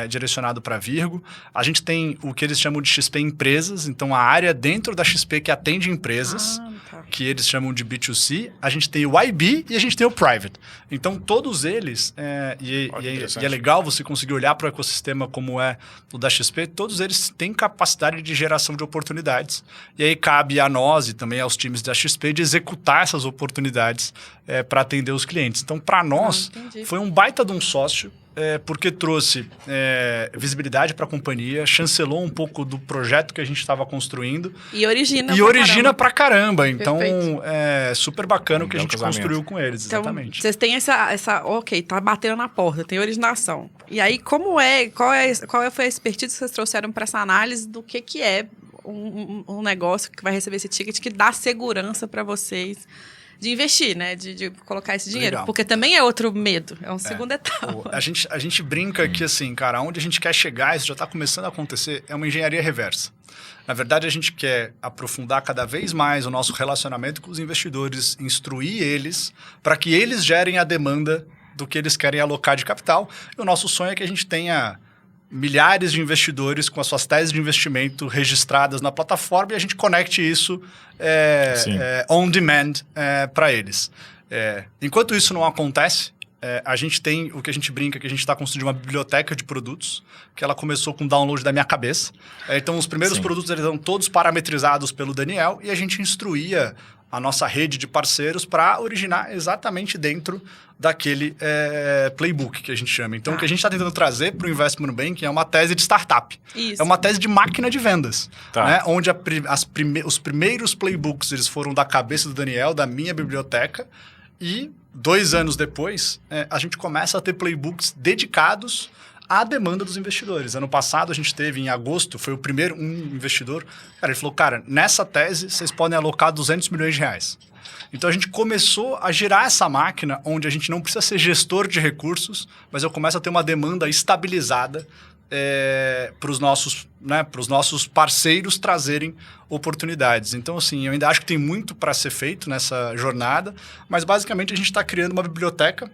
direcionado para Virgo. A gente tem o que eles chamam de XP Empresas, então a área dentro da XP que atende empresas, que eles chamam de B2C. A gente tem o IB e a gente tem o Private. Então, todos eles, e é legal você conseguir olhar para o ecossistema como é o da XP, todos eles têm capacidade de geração de oportunidades. E aí cabe a nós e também aos times da XP de executar essas oportunidades para atender os clientes. Então, para nós, foi um baita de um sócio, porque trouxe visibilidade para a companhia, chancelou um pouco do projeto que a gente estava construindo. E origina pra caramba. Então, é super bacana o que a gente construiu com eles, então, exatamente. Vocês têm ok, tá batendo na porta, tem originação. E aí, qual foi a expertise que vocês trouxeram para essa análise do que é um negócio que vai receber esse ticket, que dá segurança para vocês de investir, né? De colocar esse dinheiro. Legal. Porque também é outro medo. É um segundo etapa. A gente brinca que, assim, cara, onde a gente quer chegar, isso já está começando a acontecer, é uma engenharia reversa. Na verdade, a gente quer aprofundar cada vez mais o nosso relacionamento com os investidores, instruir eles para que eles gerem a demanda do que eles querem alocar de capital. E o nosso sonho é que a gente tenha milhares de investidores com as suas teses de investimento registradas na plataforma e a gente conecte isso on demand para eles. Enquanto isso não acontece, a gente tem o que a gente brinca, que a gente está construindo uma biblioteca de produtos, que ela começou com download da minha cabeça. Então, os primeiros produtos eles eram todos parametrizados pelo Daniel e a gente instruía a nossa rede de parceiros para originar exatamente dentro daquele playbook que a gente chama. Então, o que a gente está tentando trazer para o Investment Banking é uma tese de startup. Isso. É uma tese de máquina de vendas. Né? Onde os primeiros playbooks eles foram da cabeça do Daniel, da minha biblioteca, e 2 anos depois, a gente começa a ter playbooks dedicados à demanda dos investidores. Ano passado, a gente teve, em agosto, foi o primeiro investidor, cara, ele falou, cara, nessa tese, vocês podem alocar 200 milhões de reais. Então, a gente começou a girar essa máquina onde a gente não precisa ser gestor de recursos, mas eu começo a ter uma demanda estabilizada para os nossos parceiros trazerem oportunidades. Então, assim, eu ainda acho que tem muito para ser feito nessa jornada, mas basicamente a gente está criando uma biblioteca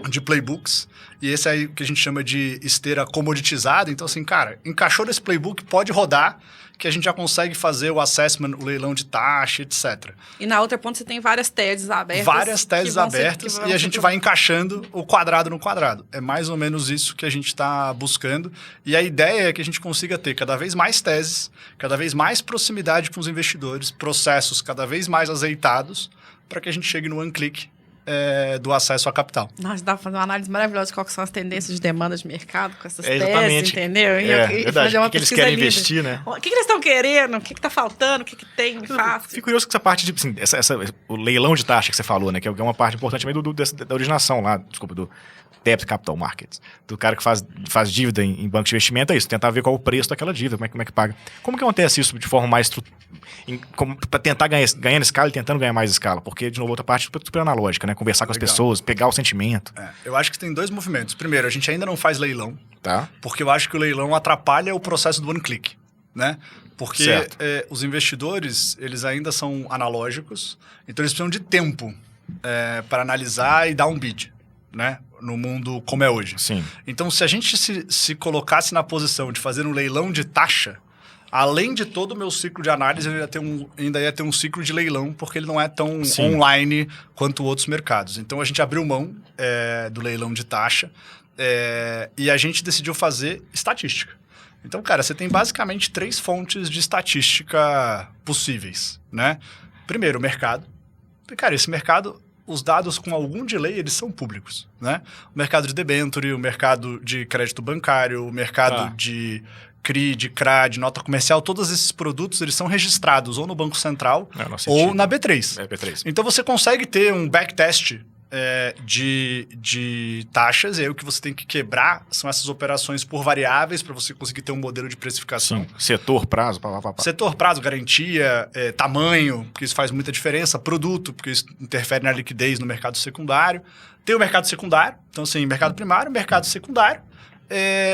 de playbooks, e esse aí que a gente chama de esteira comoditizada. Então, assim, cara, encaixou nesse playbook, pode rodar, que a gente já consegue fazer o assessment, o leilão de taxa, etc. E na outra ponta você tem várias teses abertas. Várias teses abertas, e a gente vai encaixando o quadrado no quadrado. É mais ou menos isso que a gente está buscando. E a ideia é que a gente consiga ter cada vez mais teses, cada vez mais proximidade com os investidores, processos cada vez mais azeitados, para que a gente chegue no one click do acesso a capital. Nós dá para fazer uma análise maravilhosa de quais são as tendências de demanda de mercado com essas teses, exatamente. Entendeu? E fazer uma pesquisa eles querem investir, né? O que eles estão querendo? O que está faltando? O que tem? Me fácil. Fico curioso com essa parte de... Assim, o leilão de taxa que você falou, né? Que é uma parte importante também da originação lá, desculpa, do Debt Capital Markets. Do cara que faz dívida em banco de investimento, é isso. Tentar ver qual é o preço daquela dívida, como é que paga. Como que acontece isso de forma mais... para tentar ganhar escala e tentando ganhar mais escala? Porque, de novo, outra parte super analógica, né? Conversar com as pessoas, pegar o sentimento. Eu acho que tem dois movimentos. Primeiro, a gente ainda não faz leilão. Tá. Porque eu acho que o leilão atrapalha o processo do one click, né? Porque os investidores, eles ainda são analógicos, então eles precisam de tempo para analisar e dar um bid, né? No mundo como é hoje. Sim. Então, se a gente se colocasse na posição de fazer um leilão de taxa, além de todo o meu ciclo de análise, eu ainda ia ter um ciclo de leilão, porque ele não é tão online quanto outros mercados. Então, a gente abriu mão do leilão de taxa e a gente decidiu fazer estatística. Então, cara, você tem basicamente 3 fontes de estatística possíveis, né? Primeiro, o mercado. Cara, esse mercado... Os dados com algum delay, eles são públicos, né? O mercado de debenture, o mercado de crédito bancário, o mercado de CRI, de CRA, de nota comercial, todos esses produtos, eles são registrados ou no Banco Central ou na B3. B3. Então, você consegue ter um backtest de taxas, e aí o que você tem que quebrar são essas operações por variáveis para você conseguir ter um modelo de precificação. Sim. Setor, prazo, Setor, prazo, garantia, tamanho, porque isso faz muita diferença, produto, porque isso interfere na liquidez no mercado secundário. Tem o mercado secundário, então assim, mercado primário, mercado secundário,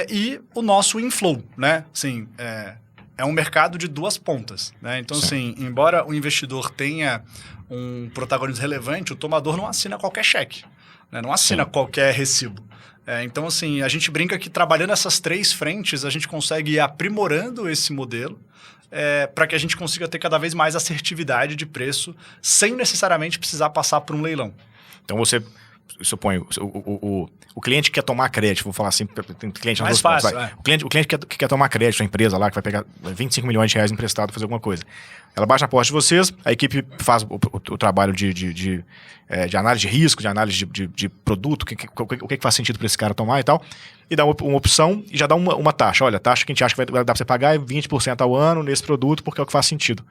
e o nosso inflow, né? Assim, é um mercado de 2 pontas, né? Então, assim, embora o investidor tenha um protagonismo relevante, o tomador não assina qualquer cheque, né? Não assina qualquer recibo. Então, assim, a gente brinca que trabalhando essas 3 frentes, a gente consegue ir aprimorando esse modelo para que a gente consiga ter cada vez mais assertividade de preço, sem necessariamente precisar passar por um leilão. Então, você... Eu suponho, o cliente quer tomar crédito, vou falar assim, tem cliente mais fácil, O cliente que quer tomar crédito, a empresa lá, que vai pegar 25 milhões de reais emprestado para fazer alguma coisa. Ela bate na porta de vocês, a equipe faz o trabalho de análise de risco, de análise de produto, o que faz sentido para esse cara tomar e tal, e dá uma opção e já dá uma taxa. Olha, a taxa que a gente acha que vai dar para você pagar é 20% ao ano nesse produto, porque é o que faz sentido.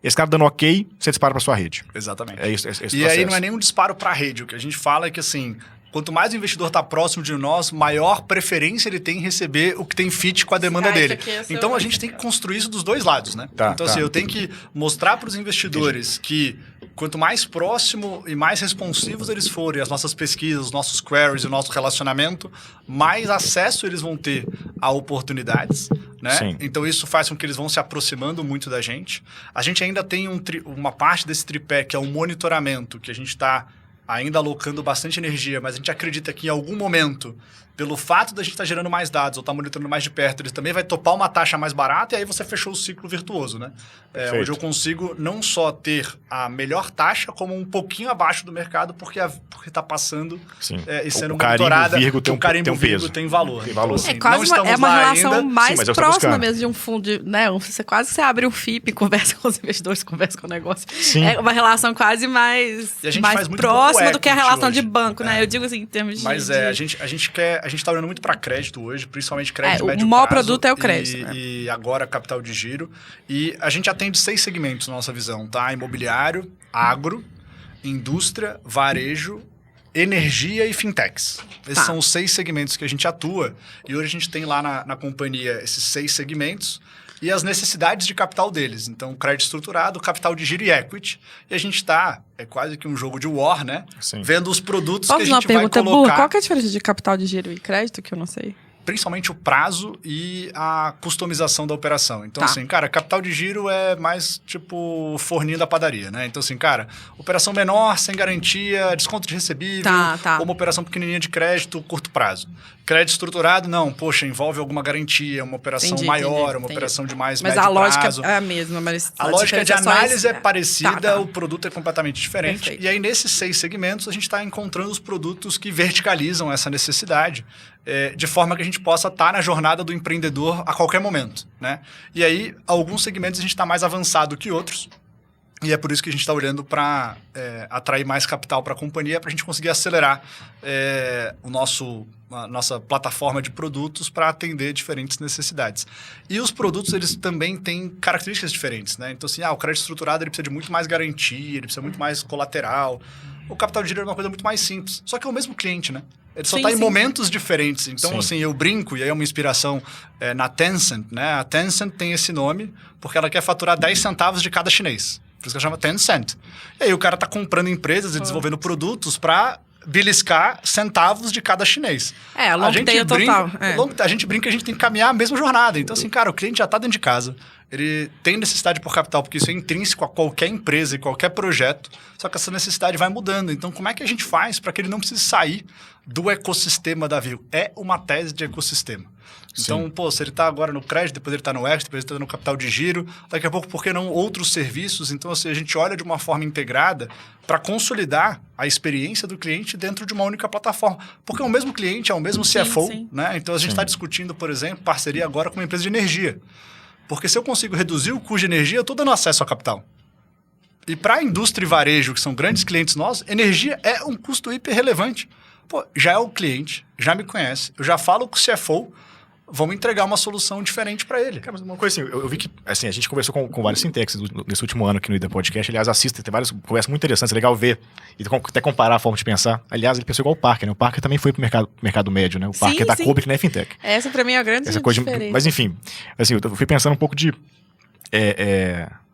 Esse cara dando ok, você dispara para sua rede. Exatamente. É isso, esse e processo. aí não é nenhum disparo para a rede. O que a gente fala é que, assim, quanto mais o investidor está próximo de nós, maior preferência ele tem em receber o que tem fit com a demanda dele. Então, a gente tem que construir isso dos 2 lados, né? Assim, eu tenho que mostrar para os investidores que quanto mais próximo e mais responsivos eles forem às nossas pesquisas, os nossos queries e o nosso relacionamento, mais acesso eles vão ter a oportunidades, né? Sim. Então, isso faz com que eles vão se aproximando muito da gente. A gente ainda tem uma parte desse tripé, que é o monitoramento, que a gente está ainda alocando bastante energia, mas a gente acredita que em algum momento, pelo fato da gente estar gerando mais dados ou estar monitorando mais de perto, ele também vai topar uma taxa mais barata e aí você fechou o ciclo virtuoso, né? Onde eu consigo não só ter a melhor taxa, como um pouquinho abaixo do mercado, porque está passando e sendo monitorada. O carimbo Virgo tem valor. Tem valor. Então, assim, quase não é uma relação ainda. mais próxima buscando. mesmo de um fundo, né? Você quase um FIP, conversa com os investidores, conversa com o negócio. Sim. É uma relação quase mais próxima do que a relação de banco, né? Eu digo assim, em termos de... Mas a gente está olhando muito para crédito hoje, principalmente crédito de médio prazo. O maior produto é o crédito. E agora capital de giro. E a gente atende 6 segmentos na nossa visão, tá? Imobiliário, agro, indústria, varejo, energia e fintechs. Esses são os 6 segmentos que a gente atua. E hoje a gente tem lá na companhia esses 6 segmentos e as necessidades de capital deles. Então, crédito estruturado, capital de giro e equity. E a gente está, quase que um jogo de war, né? Sim. Vendo os produtos Posso que a gente fazer uma vai pergunta colocar. burra? Qual que é a diferença de capital de giro e crédito, que eu não sei? principalmente o prazo e a customização da operação. Então, Tá. assim, cara, capital de giro é mais tipo o forninho da padaria, né? Então, assim, cara, operação menor, sem garantia, desconto de recebível, Tá. ou uma operação pequenininha de crédito, curto prazo. Crédito estruturado, não, poxa, envolve alguma garantia, uma operação maior, uma operação de mais Mas médio a lógica prazo. é a mesma, mas A lógica de diferença só análise é parecida, Tá. o produto é completamente diferente. Perfeito. E aí, nesses 6 segmentos, a gente está encontrando os produtos que verticalizam essa necessidade, de forma que a gente possa estar na jornada do empreendedor a qualquer momento, né? E aí, alguns segmentos a gente está mais avançado que outros, e é por isso que a gente está olhando para atrair mais capital para a companhia, para a gente conseguir acelerar a nossa plataforma de produtos para atender diferentes necessidades. E os produtos, eles também têm características diferentes, né? Então, assim, o crédito estruturado ele precisa de muito mais garantia, ele precisa muito mais colateral. O capital de giro é uma coisa muito mais simples. Só que é o mesmo cliente, né? Ele só está em momentos diferentes. Então, Sim. assim, eu brinco, e aí é uma inspiração na Tencent, né? A Tencent tem esse nome porque ela quer faturar 10 centavos de cada chinês. Por isso que ela chama Tencent. E aí o cara está comprando empresas e desenvolvendo produtos para beliscar centavos de cada chinês. long tail total. A gente brinca que a gente tem que caminhar a mesma jornada. Então, assim, cara, o cliente já está dentro de casa. Ele tem necessidade por capital, porque isso é intrínseco a qualquer empresa e qualquer projeto. Só que essa necessidade vai mudando. Então, como é que a gente faz para que ele não precise sair do ecossistema da Vivo? É uma tese de ecossistema. Então, se ele está agora no crédito, depois ele está no equity, depois ele está no capital de giro, daqui a pouco, por que não outros serviços? Então, assim, a gente olha de uma forma integrada para consolidar a experiência do cliente dentro de uma única plataforma. Porque é o mesmo cliente, é o mesmo CFO, sim. né? Então, a gente está discutindo, por exemplo, parceria agora com uma empresa de energia. Porque se eu consigo reduzir o custo de energia, eu estou dando acesso a capital. E para a indústria e varejo, que são grandes clientes nossos, energia é um custo hiper relevante. Já é o cliente, já me conhece, eu já falo com o CFO, vamos entregar uma solução diferente para ele. Cara, mas uma coisa assim, eu vi que assim, a gente conversou com vários fintechs nesse último ano aqui no Ida Podcast. Aliás, assista, tem várias conversas muito interessantes, é legal ver e até comparar a forma de pensar. Aliás, ele pensou igual o Parker, né? O Parker também foi pro mercado médio, né? O Parker é da Kobe, que não é fintech. Essa pra mim é a grande diferença. Mas enfim, assim, eu fui pensando um pouco de...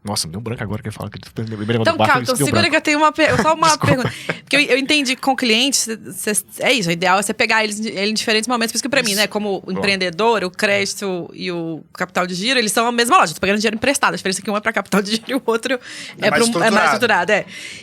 Nossa, me deu um branco agora que eu falo. Então, calma, segura que eu tenho só uma pergunta. Porque eu entendi que com clientes, é isso, o ideal é você pegar ele em diferentes momentos. Por isso que pra mim, né, como empreendedor, o crédito e o capital de giro, eles são a mesma loja. Eu tô pegando dinheiro emprestado. A diferença é que um é pra capital de giro e o outro é mais estruturado.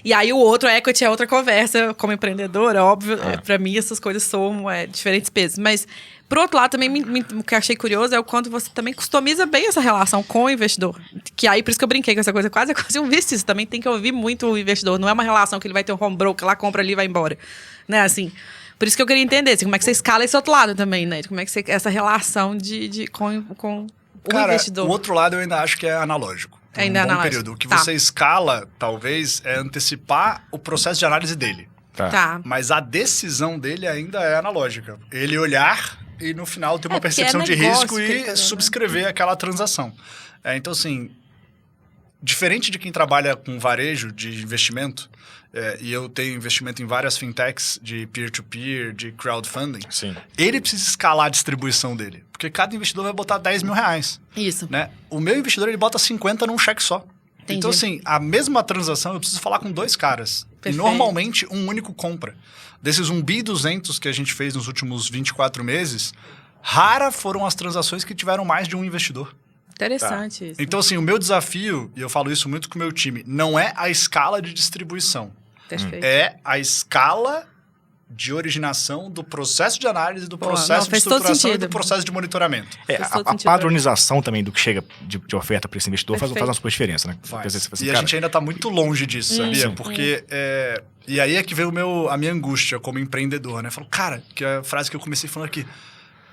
E aí o outro, equity, é outra conversa. Como empreendedor, é óbvio, pra mim essas coisas são diferentes pesos. Mas... Por outro lado, também o que eu achei curioso é o quanto você também customiza bem essa relação com o investidor. Que aí, por isso que eu brinquei com essa coisa, quase um vício. Você também tem que ouvir muito o investidor. Não é uma relação que ele vai ter um home broker lá, compra ali e vai embora. Né, assim... Por isso que eu queria entender, assim, como é que você escala esse outro lado também, né? Como é que essa relação com o investidor. O outro lado eu ainda acho que é analógico. Ainda é analógico. Período. O que você escala, talvez, é antecipar o processo de análise dele. Tá. Mas a decisão dele ainda é analógica. Ele olhar e, no final, ter uma percepção de negócio risco e subscrever aquela transação. Então, assim, diferente de quem trabalha com varejo de investimento, e eu tenho investimento em várias fintechs de peer-to-peer, de crowdfunding, ele precisa escalar a distribuição dele. Porque cada investidor vai botar 10 mil reais. Isso. Né? O meu investidor, ele bota 50 num cheque só. Entendi. Então, assim, a mesma transação, eu preciso falar com 2 caras. Perfeito. E normalmente, um único compra. Desses 1.200 que a gente fez nos últimos 24 meses, rara foram as transações que tiveram mais de um investidor. Interessante isso. Então, assim, o meu desafio, e eu falo isso muito com o meu time, não é a escala de distribuição. Perfeito. É a escala de originação do processo de análise, do processo de estruturação e do processo de monitoramento. A padronização também do que chega de oferta para esse investidor faz uma super diferença, né? E a gente ainda está muito longe disso, sabia? Porque... E aí é que veio a minha angústia como empreendedor, né? Eu falo, cara, que é a frase que eu comecei falando aqui.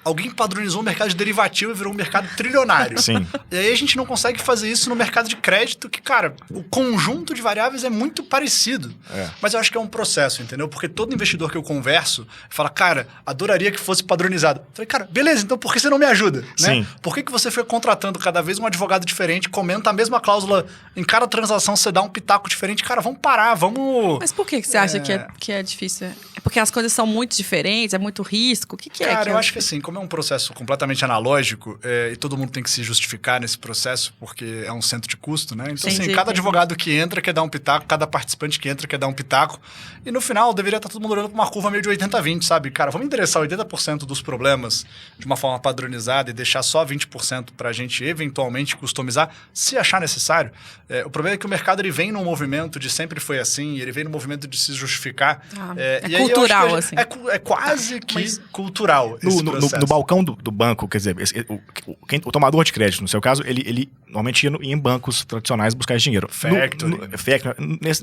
Alguém padronizou o mercado de derivativo e virou um mercado trilionário. Sim. E aí a gente não consegue fazer isso no mercado de crédito, que, cara, o conjunto de variáveis é muito parecido. Mas eu acho que é um processo, entendeu? Porque todo investidor que eu converso fala, cara, adoraria que fosse padronizado. Eu falei, cara, beleza, então por que você não me ajuda? Né? Sim. Por que você foi contratando cada vez um advogado diferente, comenta a mesma cláusula em cada transação, você dá um pitaco diferente? Cara, vamos parar, vamos... Mas por que você acha que é difícil? É porque as coisas são muito diferentes, é muito risco? O que é? Cara, eu acho que assim, como como é um processo completamente analógico, e todo mundo tem que se justificar nesse processo, porque é um centro de custo, né? Então, assim, cada advogado que entra quer dar um pitaco, cada participante que entra quer dar um pitaco, e no final deveria estar todo mundo olhando para uma curva meio de 80-20, sabe? Cara, vamos endereçar 80% dos problemas de uma forma padronizada e deixar só 20% para a gente eventualmente customizar, se achar necessário. O problema é que o mercado ele vem num movimento de sempre foi assim, ele vem num movimento de se justificar. É cultural, assim. É quase que cultural esse processo. No balcão do banco, quer dizer, o tomador de crédito, no seu caso, ele normalmente ia em bancos tradicionais buscar esse dinheiro.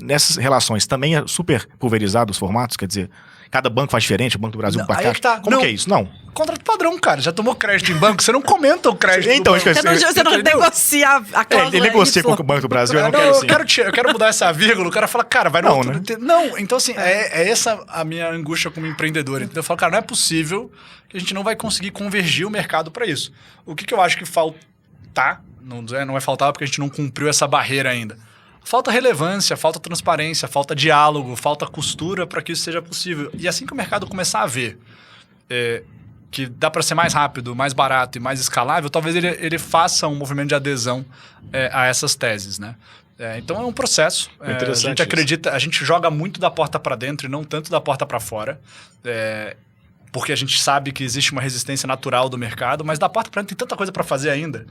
Nessas relações, também é super pulverizado os formatos, quer dizer, cada banco faz diferente, o Banco do Brasil para cá. Como que é isso? Não. Contrato padrão, cara. Já tomou crédito em banco? Você não comenta o crédito então, do banco. Você não negocia a cláusula. Ele negocia com o Banco do Brasil, eu não quero assim. Eu quero mudar essa vírgula. O cara fala, cara, vai no não, outro... né? Não, então assim, é essa a minha angústia como empreendedor. Então eu falo, cara, não é possível que a gente não vai conseguir convergir o mercado para isso. O que eu acho que falta, não é faltar porque a gente não cumpriu essa barreira ainda. Falta relevância, falta transparência, falta diálogo, falta costura para que isso seja possível. E assim que o mercado começar a ver que dá para ser mais rápido, mais barato e mais escalável, talvez ele faça um movimento de adesão a essas teses, né? Então é um processo. A gente acredita, a gente joga muito da porta para dentro e não tanto da porta para fora. Porque a gente sabe que existe uma resistência natural do mercado, mas da porta para dentro tem tanta coisa para fazer ainda.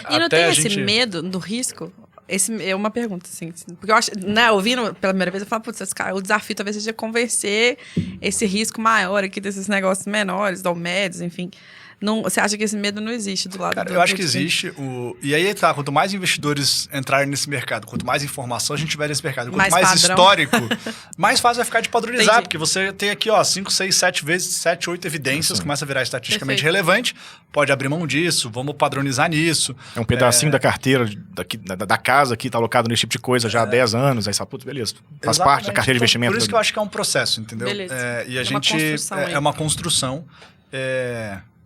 E não tem esse medo do risco? Esse é uma pergunta, assim. Porque eu acho, né, ouvindo pela primeira vez, eu falo, putz, cara, o desafio talvez seja convencer esse risco maior aqui desses negócios menores, ou médios, enfim. Não, você acha que esse medo não existe do lado eu acho que existe. E aí, quanto mais investidores entrarem nesse mercado, quanto mais informação a gente tiver nesse mercado, quanto mais histórico, mais fácil vai ficar de padronizar. Entendi. Porque você tem aqui, 5, 6, 7 vezes, 7, 8 evidências, começa a virar estatisticamente relevante, pode abrir mão disso, vamos padronizar nisso. É um pedacinho da carteira da casa que está alocado nesse tipo de coisa já há 10 anos, aí putz, beleza, faz parte da carteira de investimento. Por isso que eu acho que é um processo, entendeu? Beleza. E a gente... É uma construção.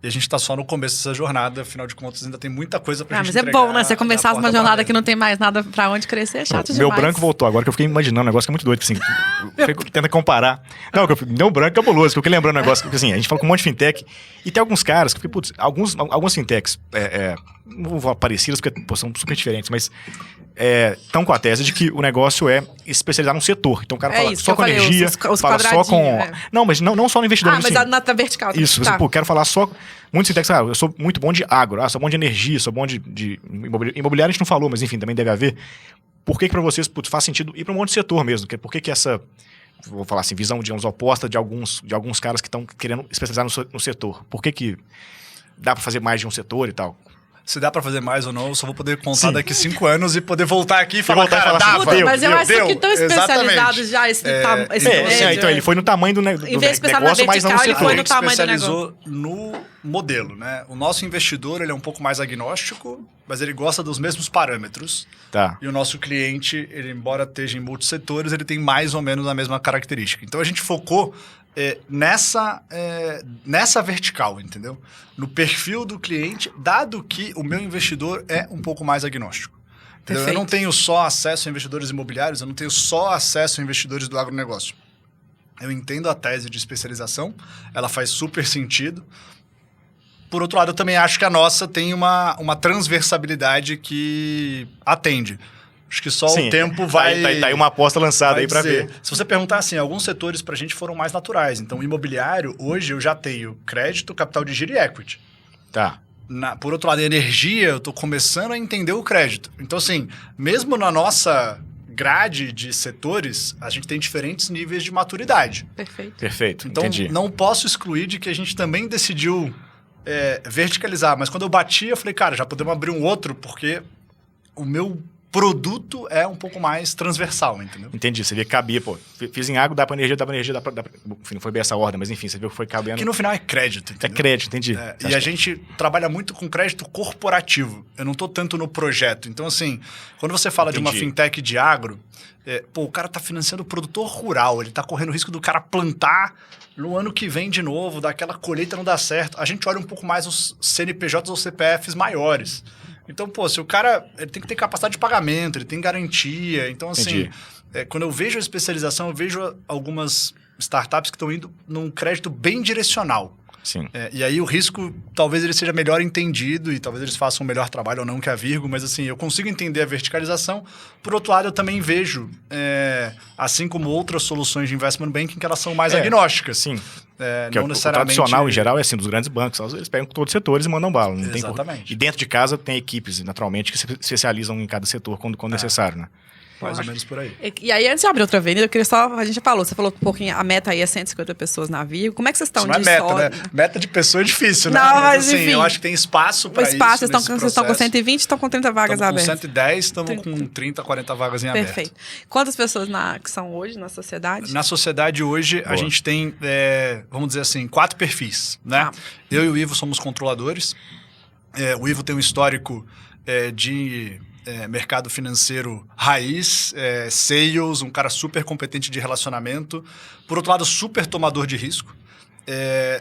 E a gente está só no começo dessa jornada, afinal de contas, ainda tem muita coisa pra gente entregar. Mas é bom, né? Você começar uma jornada que não tem mais nada pra onde crescer, é chato demais. Meu branco voltou agora, que eu fiquei imaginando um negócio que é muito doido, assim. Tenta comparar. Não, meu branco é cabuloso, que eu fiquei lembrando um negócio, porque assim, a gente fala com um monte de fintech, e tem alguns caras que, putz, algumas fintechs, não vou falar parecidas, porque são super diferentes, mas estão com a tese de que o negócio é especializar num setor. Então o cara fala só com energia, fala só com... Não, mas não só no investidor. Mas assim, na vertical. Isso, tá. Quero falar só... Muitos fintechs, eu sou muito bom de agro, sou bom de energia, sou bom de imobiliário, a gente não falou, mas enfim, também deve haver. Por que para vocês faz sentido ir para um monte de setor mesmo? Por que essa, vou falar assim, visão, digamos, oposta de alguns caras que estão querendo especializar no setor? Por que dá para fazer mais de um setor e tal? Se dá pra fazer mais ou não, eu só vou poder contar daqui 5 anos e poder voltar aqui e falar, cara, dava. Mas eu acho que estão especializados já esse então ele foi no tamanho do negócio, mas não no setor. Ele foi no tamanho do negócio. Especializou no modelo, né? O nosso investidor, ele é um pouco mais agnóstico, mas ele gosta dos mesmos parâmetros. Tá. E o nosso cliente, ele, embora esteja em multissetores, ele tem mais ou menos a mesma característica. Então a gente focou nessa vertical, entendeu? No perfil do cliente, dado que o meu investidor é um pouco mais agnóstico. Eu não tenho só acesso a investidores imobiliários, eu não tenho só acesso a investidores do agronegócio. Eu entendo a tese de especialização, ela faz super sentido. Por outro lado, eu também acho que a nossa tem uma transversabilidade que atende. Acho que só o tempo vai... Tá aí uma aposta lançada aí para ver. Se você perguntar assim, alguns setores para a gente foram mais naturais. Então, imobiliário, hoje eu já tenho crédito, capital de giro e equity. Tá. Por outro lado, energia, eu estou começando a entender o crédito. Então, assim, mesmo na nossa grade de setores, a gente tem diferentes níveis de maturidade. Perfeito, então, entendi. Não posso excluir de que a gente também decidiu verticalizar. Mas quando eu bati, eu falei, cara, já podemos abrir um outro, porque o meu produto é um pouco mais transversal, entendeu? Entendi, você vê que cabia, fiz em água, dá pra energia, enfim, não foi bem essa ordem, mas enfim, você viu que foi cabendo. Que no final é crédito, entendeu? É crédito, entendi. E a gente trabalha muito com crédito corporativo, eu não tô tanto no projeto. Então, assim, quando você fala de uma fintech de agro, o cara tá financiando o produtor rural, ele tá correndo o risco do cara plantar no ano que vem de novo, daquela colheita não dá certo. A gente olha um pouco mais os CNPJs ou CPFs maiores. Então, se o cara ele tem que ter capacidade de pagamento, ele tem garantia. Então, assim, quando eu vejo a especialização, eu vejo algumas startups que estão indo num crédito bem direcional. Sim. E aí o risco, talvez ele seja melhor entendido e talvez eles façam um melhor trabalho ou não que a Virgo, mas assim, eu consigo entender a verticalização. Por outro lado, eu também vejo, assim como outras soluções de investment banking, que elas são mais agnósticas. Sim. Não o necessariamente... tradicional, em geral, é assim, dos grandes bancos. Eles pegam todos os setores e mandam bala. Não Exatamente. E dentro de casa tem equipes, naturalmente, que se especializam em cada setor quando necessário, né? Mais ou menos por aí. E aí, antes de abrir outra avenida, eu queria só... A gente já falou, você falou um pouquinho, a meta aí é 150 pessoas na Virgo. Como é que vocês estão Isso não é meta, né? Meta de pessoa é difícil, né? Não, mas assim, enfim. eu acho que tem espaço para isso. Vocês estão com 120, estão com 30 vagas abertas. abertas. Com 110, estamos com 30, 40 vagas em aberto. Perfeito. Quantas pessoas que são hoje na sociedade? Na sociedade hoje, a gente tem, vamos dizer assim, 4 perfis, né? Eu e o Ivo somos controladores. O Ivo tem um histórico de... mercado financeiro raiz, sales, um cara super competente de relacionamento. Por outro lado, super tomador de risco.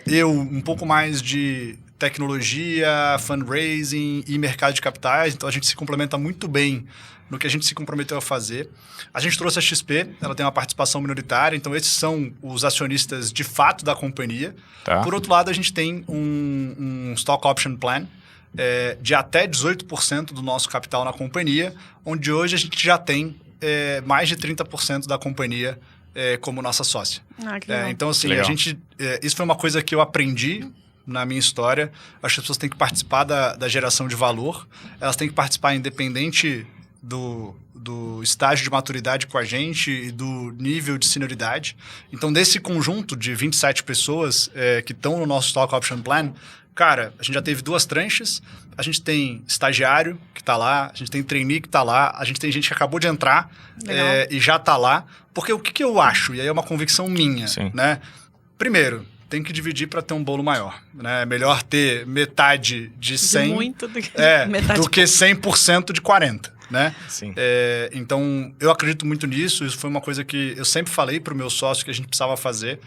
Eu, um pouco mais de tecnologia, fundraising e mercado de capitais. Então, a gente se complementa muito bem no que a gente se comprometeu a fazer. A gente trouxe a XP, ela tem uma participação minoritária. Então, esses são os acionistas de fato da companhia. Tá. Por outro lado, a gente tem um stock option plan, de até 18% do nosso capital na companhia, onde hoje a gente já tem mais de 30% da companhia como nossa sócia. Que legal. Então, assim, Legal. a gente... isso foi uma coisa que eu aprendi na minha história. Acho que as pessoas têm que participar da geração de valor. Elas têm que participar independente do estágio de maturidade com a gente e do nível de senioridade. Então, desse conjunto de 27 pessoas que estão no nosso Stock Option Plan, cara, a gente já teve 2 tranches, a gente tem estagiário que está lá, a gente tem trainee que está lá, a gente tem gente que acabou de entrar e já está lá. Porque o que eu acho, e aí é uma convicção minha, Sim. né? Primeiro, tem que dividir para ter um bolo maior, né? É melhor ter metade de 100 muito do que do que 100% de 40, né? Sim. Então, eu acredito muito nisso. Isso foi uma coisa que eu sempre falei para o meu sócio que a gente precisava fazer.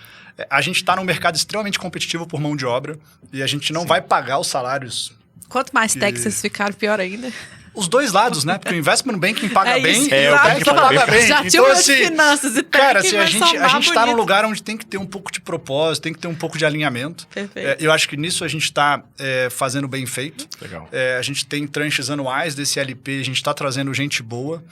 A gente está num mercado extremamente competitivo por mão de obra e a gente não vai pagar os salários. Quanto mais tech vocês ficaram, pior ainda. Os dois lados, né? Porque o investment banking paga bem isso, e o exato. tech paga bem. Já tinha umas finanças e tech, cara, assim, a vai gente somar está num bonito. lugar onde tem que ter um pouco de propósito, tem que ter um pouco de alinhamento. Perfeito. Eu acho que nisso a gente está fazendo bem feito. Legal. A gente tem tranches anuais desse LP, a gente está trazendo gente boa.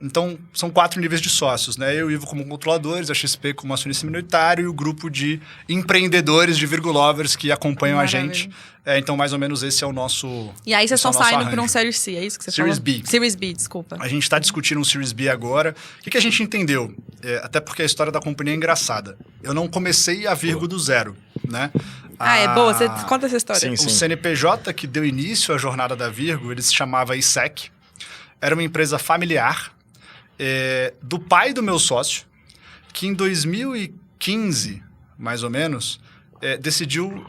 Então, são 4 níveis de sócios, né? Eu e o Ivo como controladores, a XP como acionista minoritário e o grupo de empreendedores de Virgulovers que acompanham a gente. Então, mais ou menos, esse é o nosso. E aí vocês estão saindo para um arranjo. Series C, é isso que você Series falou? B. Series B, desculpa. A gente está discutindo um Series B agora. O que a gente entendeu? Até porque a história da companhia é engraçada. Eu não comecei a Virgo do zero, né? É boa. Você conta essa história. Sim, O CNPJ que deu início à jornada da Virgo, ele se chamava ISEC. Era uma empresa familiar do pai do meu sócio, que em 2015, mais ou menos, decidiu...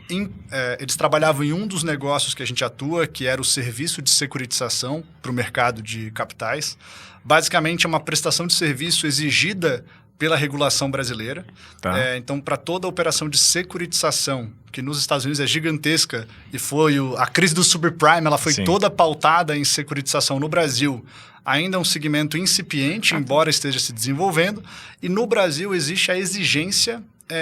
eles trabalhavam em um dos negócios que a gente atua, que era o serviço de securitização para o mercado de capitais. Basicamente, é uma prestação de serviço exigida pela regulação brasileira. Tá. Então, para toda a operação de securitização, que nos Estados Unidos é gigantesca, e foi a crise do subprime, ela foi Sim. toda pautada em securitização no Brasil. Ainda é um segmento incipiente, embora esteja se desenvolvendo. E no Brasil existe a exigência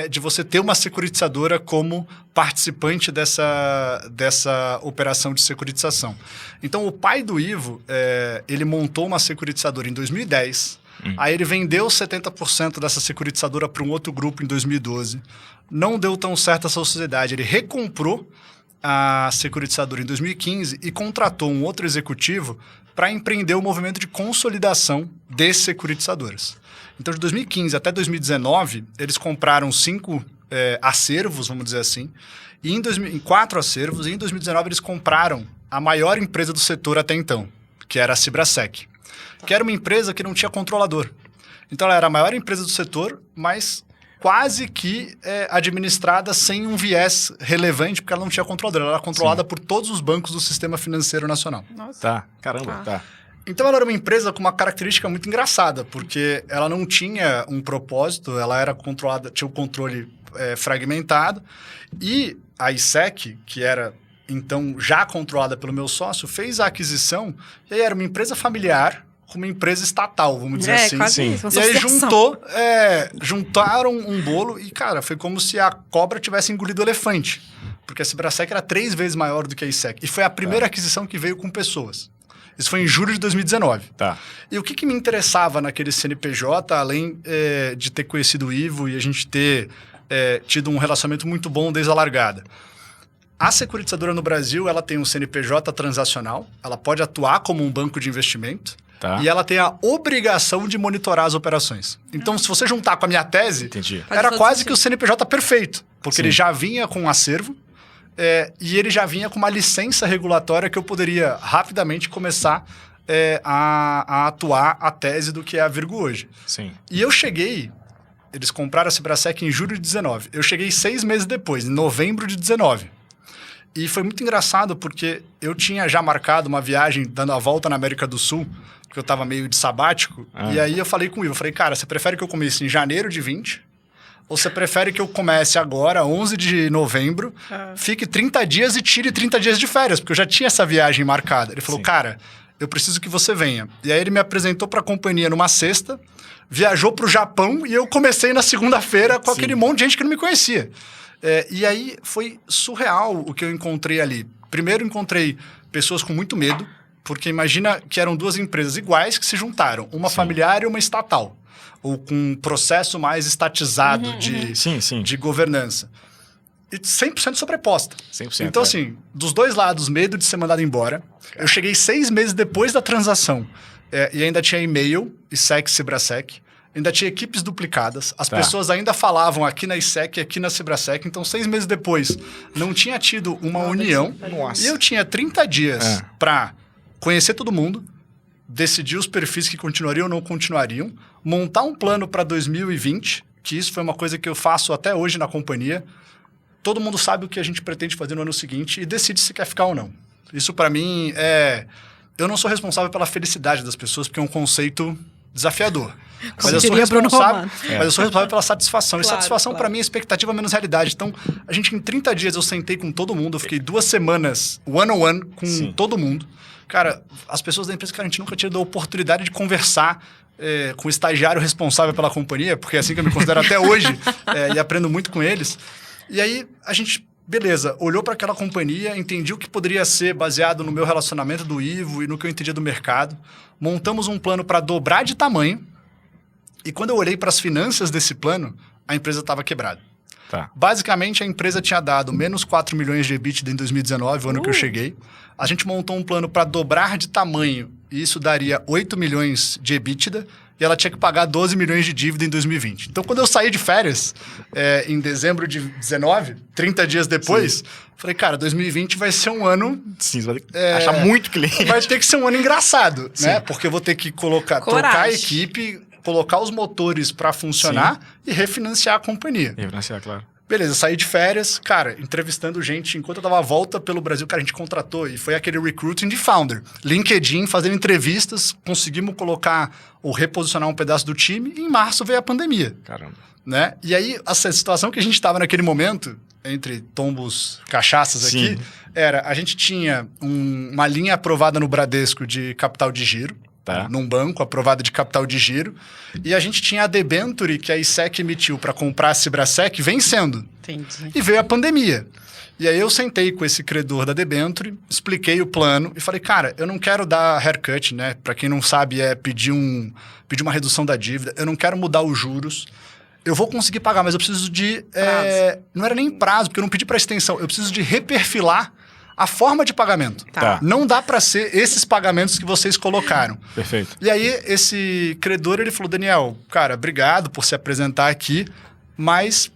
de você ter uma securitizadora como participante dessa operação de securitização. Então, o pai do Ivo, ele montou uma securitizadora em 2010. Aí ele vendeu 70% dessa securitizadora para um outro grupo em 2012. Não deu tão certo essa sociedade. Ele recomprou a securitizadora em 2015 e contratou um outro executivo para empreender o movimento de consolidação de securitizadoras. Então, de 2015 até 2019, eles compraram 5 acervos, vamos dizer assim, e em 4 acervos, e em 2019 eles compraram a maior empresa do setor até então, que era a Cibrasec, que era uma empresa que não tinha controlador. Então, ela era a maior empresa do setor, mas quase que administrada sem um viés relevante, porque ela não tinha controlador. Ela era controlada por todos os bancos do sistema financeiro nacional. Nossa. Tá, caramba, tá. Então, ela era uma empresa com uma característica muito engraçada, porque ela não tinha um propósito, ela era controlada, tinha o controle fragmentado, e a ISEC, que era, então, já controlada pelo meu sócio, fez a aquisição, e aí era uma empresa familiar, com uma empresa estatal, vamos dizer assim. Quase sim. isso, uma E aí associação. juntaram um bolo e, cara, foi como se a cobra tivesse engolido o elefante. Porque a Cibrasec era 3 vezes maior do que a ISEC. E foi a primeira aquisição que veio com pessoas. Isso foi em julho de 2019. Tá. E o que me interessava naquele CNPJ, além de ter conhecido o Ivo e a gente ter tido um relacionamento muito bom desde a largada? A securitizadora no Brasil, ela tem um CNPJ transacional, ela pode atuar como um banco de investimento, Tá. e ela tem a obrigação de monitorar as operações. Então, se você juntar com a minha tese, Entendi. Faz era todo quase sentido. que o CNPJ perfeito, porque Sim. ele já vinha com um acervo e ele já vinha com uma licença regulatória que eu poderia rapidamente começar a atuar a tese do que é a Virgo hoje. Sim. E eu cheguei, eles compraram a Cibrasec em julho de 19. Eu cheguei 6 meses depois, em novembro de 19. E foi muito engraçado porque eu tinha já marcado uma viagem dando a volta na América do Sul, porque eu estava meio de sabático. E aí eu falei com o Ivo, eu falei, cara, você prefere que eu comece em janeiro de 20? Ou você prefere que eu comece agora, 11 de novembro, fique 30 dias e tire 30 dias de férias? Porque eu já tinha essa viagem marcada. Ele falou, Sim. cara, eu preciso que você venha. E aí ele me apresentou para a companhia numa sexta, viajou para o Japão e eu comecei na segunda-feira com aquele monte de gente que não me conhecia. E aí foi surreal o que eu encontrei ali. Primeiro encontrei pessoas com muito medo, porque imagina que eram 2 empresas iguais que se juntaram, uma familiar e uma estatal, ou com um processo mais estatizado de governança. E 100% sobreposta. 100%. Então, assim, dos 2 lados, medo de ser mandado embora. Eu cheguei 6 meses depois da transação e ainda tinha e-mail, ISEC, Cibrasec. Ainda tinha equipes duplicadas. As pessoas ainda falavam aqui na ISEC e aqui na Cibrasec. Então, 6 meses depois, não tinha tido uma união. Nossa. E eu tinha 30 dias para conhecer todo mundo, decidir os perfis que continuariam ou não continuariam, montar um plano para 2020, que isso foi uma coisa que eu faço até hoje na companhia. Todo mundo sabe o que a gente pretende fazer no ano seguinte e decide se quer ficar ou não. Isso, para mim, eu não sou responsável pela felicidade das pessoas, porque é um conceito desafiador. Mas eu sou responsável pela satisfação. E satisfação, para mim, é expectativa menos realidade. Então, a gente, em 30 dias, eu sentei com todo mundo. Eu fiquei 2 semanas one-on-one com todo mundo. Cara, as pessoas da empresa, cara, a gente nunca tinha dado a oportunidade de conversar com o estagiário responsável pela companhia, porque é assim que eu me considero até hoje, e aprendo muito com eles. E aí, a gente... Beleza, olhou para aquela companhia, entendi o que poderia ser baseado no meu relacionamento do Ivo e no que eu entendia do mercado. Montamos um plano para dobrar de tamanho. E quando eu olhei para as finanças desse plano, a empresa estava quebrada. Tá. Basicamente, a empresa tinha dado menos 4 milhões de EBITDA em 2019, o ano que eu cheguei. A gente montou um plano para dobrar de tamanho, e isso daria 8 milhões de EBITDA, e ela tinha que pagar 12 milhões de dívida em 2020. Então, quando eu saí de férias, em dezembro de 19, 30 dias depois, falei, cara, 2020 vai ser um ano... Sim, você vai ter que achar muito cliente. Vai ter que ser um ano engraçado, né? Porque eu vou ter que trocar a equipe, colocar os motores para funcionar e refinanciar a companhia. Refinanciar, claro. Beleza, saí de férias, cara, entrevistando gente. Enquanto eu dava a volta pelo Brasil, cara, a gente contratou e foi aquele recruiting de founder. LinkedIn, fazendo entrevistas, conseguimos colocar ou reposicionar um pedaço do time e em março veio a pandemia. Caramba. Né? E aí, a situação que a gente estava naquele momento, entre tombos, cachaças aqui, era, a gente tinha uma linha aprovada no Bradesco de capital de giro, num banco aprovada de capital de giro, e a gente tinha a debenture que a ISEC emitiu para comprar a Cibrasec vencendo. Entendi. E veio a pandemia. E aí eu sentei com esse credor da debenture, expliquei o plano e falei, cara, eu não quero dar haircut, né? Para quem não sabe, pedir uma redução da dívida, eu não quero mudar os juros. Eu vou conseguir pagar, mas eu preciso de... não era nem prazo, porque eu não pedi para extensão. Eu preciso de reperfilar a forma de pagamento. Tá. Não dá para ser esses pagamentos que vocês colocaram. Perfeito. E aí, esse credor, ele falou, Daniel, cara, obrigado por se apresentar aqui, mas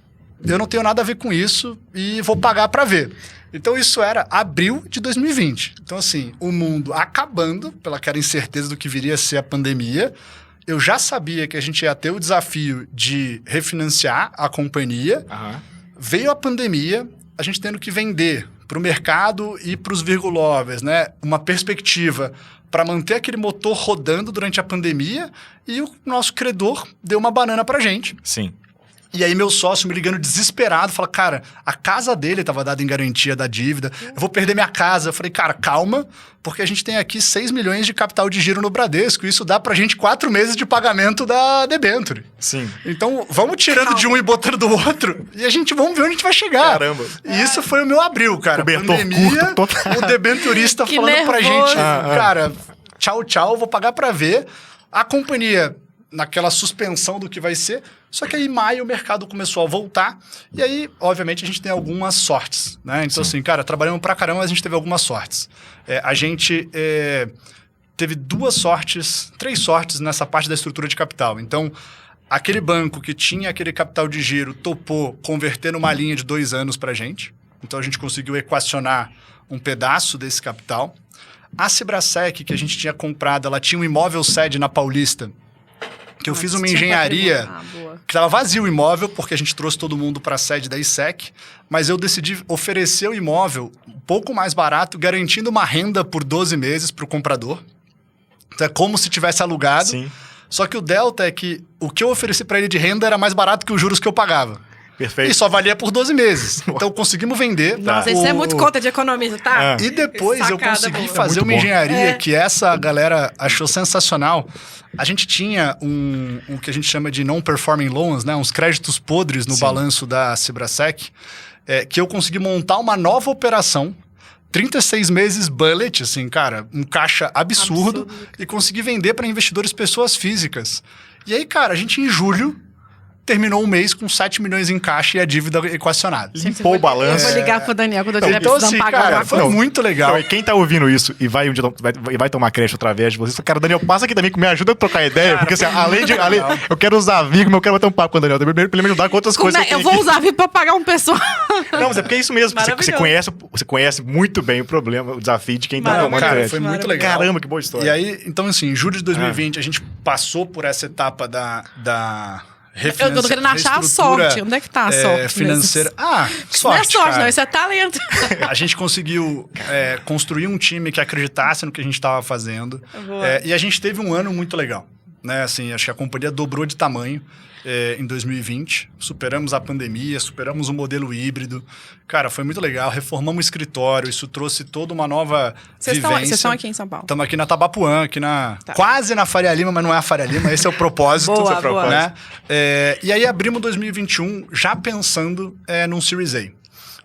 eu não tenho nada a ver com isso e vou pagar para ver. Então, isso era abril de 2020. Então, assim, o mundo acabando, pelaquela incerteza do que viria a ser a pandemia. Eu já sabia que a gente ia ter o desafio de refinanciar a companhia. Veio a pandemia, a gente tendo que vender para o mercado e para os virgulovers, né? Uma perspectiva para manter aquele motor rodando durante a pandemia, e o nosso credor deu uma banana para a gente. Sim. E aí meu sócio me ligando desesperado, fala, cara, a casa dele estava dada em garantia da dívida, eu vou perder minha casa. Eu falei, cara, calma, porque a gente tem aqui 6 milhões de capital de giro no Bradesco, isso dá pra gente 4 meses de pagamento da debenture. Sim. Então, vamos tirando de um e botando do outro, e vamos ver onde a gente vai chegar. Caramba. E isso foi o meu abril, cara. Cobertor Pandemia, curto, total. o debenturista Que falando pra nervoso. gente, cara, tchau, vou pagar pra ver. A companhia naquela suspensão do que vai ser. Só que aí em maio o mercado começou a voltar. E aí, obviamente, a gente tem algumas sortes, né? Então, assim, cara, trabalhamos pra caramba, mas a gente teve algumas sortes. A gente teve 3 sortes nessa parte da estrutura de capital. Então, aquele banco que tinha aquele capital de giro topou converter numa linha de 2 anos pra gente. Então, a gente conseguiu equacionar um pedaço desse capital. A Cibrasec, que a gente tinha comprado, ela tinha um imóvel sede na Paulista, que eu fiz uma engenharia que estava vazio o imóvel, porque a gente trouxe todo mundo para a sede da ISEC, mas eu decidi oferecer o imóvel um pouco mais barato, garantindo uma renda por 12 meses para o comprador. Então é como se tivesse alugado. Sim. Só que o delta é que o que eu ofereci para ele de renda era mais barato que os juros que eu pagava. Perfeito. E só valia por 12 meses. Então conseguimos vender. Nossa, isso é muito conta de economia, tá? E depois eu Sacada consegui boa. fazer É uma muito bom. engenharia que essa galera achou sensacional. A gente tinha um que a gente chama de non-performing loans, né? Uns créditos podres no balanço da Cibrasec, que eu consegui montar uma nova operação, 36 meses bullet, assim, cara, um caixa absurdo. E consegui vender para investidores pessoas físicas. E aí, cara, a gente em julho terminou o mês com 7 milhões em caixa e a dívida equacionada. Limpou o balanço. Eu vou ligar pro Daniel quando eu tiver Então, precisando assim, pagar cara, alguma foi coisa. muito legal. Então, e quem tá ouvindo isso e vai um dia vai tomar crédito através de vocês, cara, Daniel, passa aqui também, que me ajuda a trocar ideia, Cara, porque assim, foi além muito legal. eu quero usar Vigma, eu quero bater um papo com o Daniel, também pra ele me ajudar com outras coisas. Eu vou usar VIP pra pagar um pessoal. Não, mas é porque é isso mesmo, você Maravilhoso. conhece muito bem o problema, o desafio de quem tá Maravilhoso. tomando Cara, crédito. foi muito Maravilhoso. legal. Caramba, que boa história. E aí, então assim, em julho de 2020, a gente passou por essa etapa da Eu tô querendo achar a sorte. Onde é que tá a sorte? financeira. Isso não é Sorte, sorte, cara. não. Isso é talento. A gente conseguiu construir um time que acreditasse no que a gente estava fazendo. Boa. E a gente teve um ano muito legal. Né? Assim, acho que a companhia dobrou de tamanho em 2020. Superamos a pandemia, superamos o modelo híbrido. Cara, foi muito legal. Reformamos o escritório. Isso trouxe toda uma nova vivência. Vocês estão aqui em São Paulo? Estamos aqui na Tabapuã, aqui Tá. quase na Faria Lima, mas não é a Faria Lima. Esse é o propósito. Boa, Esse é o propósito, boa. né? E aí abrimos 2021 já pensando num Series A.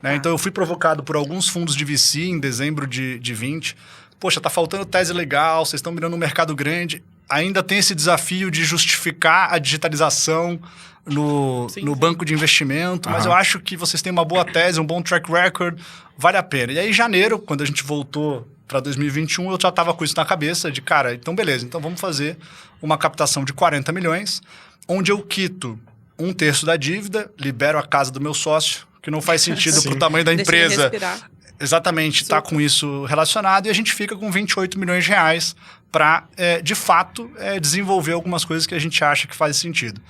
Né? Então eu fui provocado por alguns fundos de VC em dezembro de 20. Poxa, tá faltando tese legal, vocês estão mirando um mercado grande. Ainda tem esse desafio de justificar a digitalização no banco de investimento, mas eu acho que vocês têm uma boa tese, um bom track record, vale a pena. E aí, em janeiro, quando a gente voltou para 2021, eu já estava com isso na cabeça de, cara, então beleza, então vamos fazer uma captação de 40 milhões, onde eu quito 1/3 da dívida, libero a casa do meu sócio, que não faz sentido para o tamanho da Deixa ele empresa. respirar. Exatamente, está com isso relacionado e a gente fica com 28 milhões de reais para, de fato, desenvolver algumas coisas que a gente acha que faz sentido.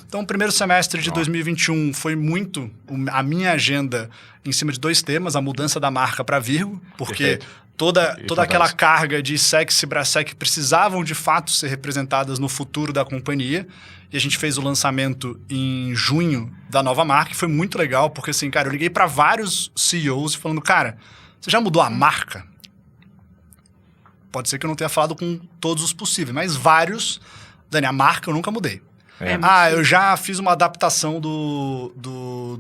Então, o primeiro semestre de 2021 foi muito a minha agenda em cima de 2 temas, a mudança da marca para Virgo, porque toda aquela carga de ISEC e Cibrasec precisavam, de fato, ser representadas no futuro da companhia. E a gente fez o lançamento em junho da nova marca, e foi muito legal, porque assim, cara, eu liguei para vários CEOs falando, cara, você já mudou a marca? Pode ser que eu não tenha falado com todos os possíveis, mas vários, Dani, a marca eu nunca mudei. Eu já fiz uma adaptação do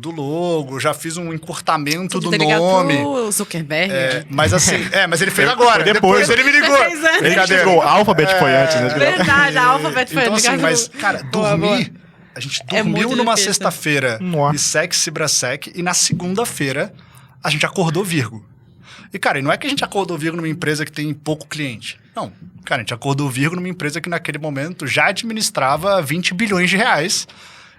logo, já fiz um encurtamento do nome. Pro Zuckerberg. Mas assim, mas ele fez agora. Depois ele me ligou. Você fez antes. Ele chegou, a Alphabet foi antes, né? Verdade, a Alphabet foi Então assim, ligado. mas, cara, dormir... A gente É dormiu muito numa difícil. sexta-feira Nossa. ISEC, Cibrasec, e na segunda-feira a gente acordou Virgo. E, cara, e não é que a gente acordou Virgo numa empresa que tem pouco cliente. Não. Cara, a gente acordou Virgo numa empresa que naquele momento já administrava 20 bilhões de reais.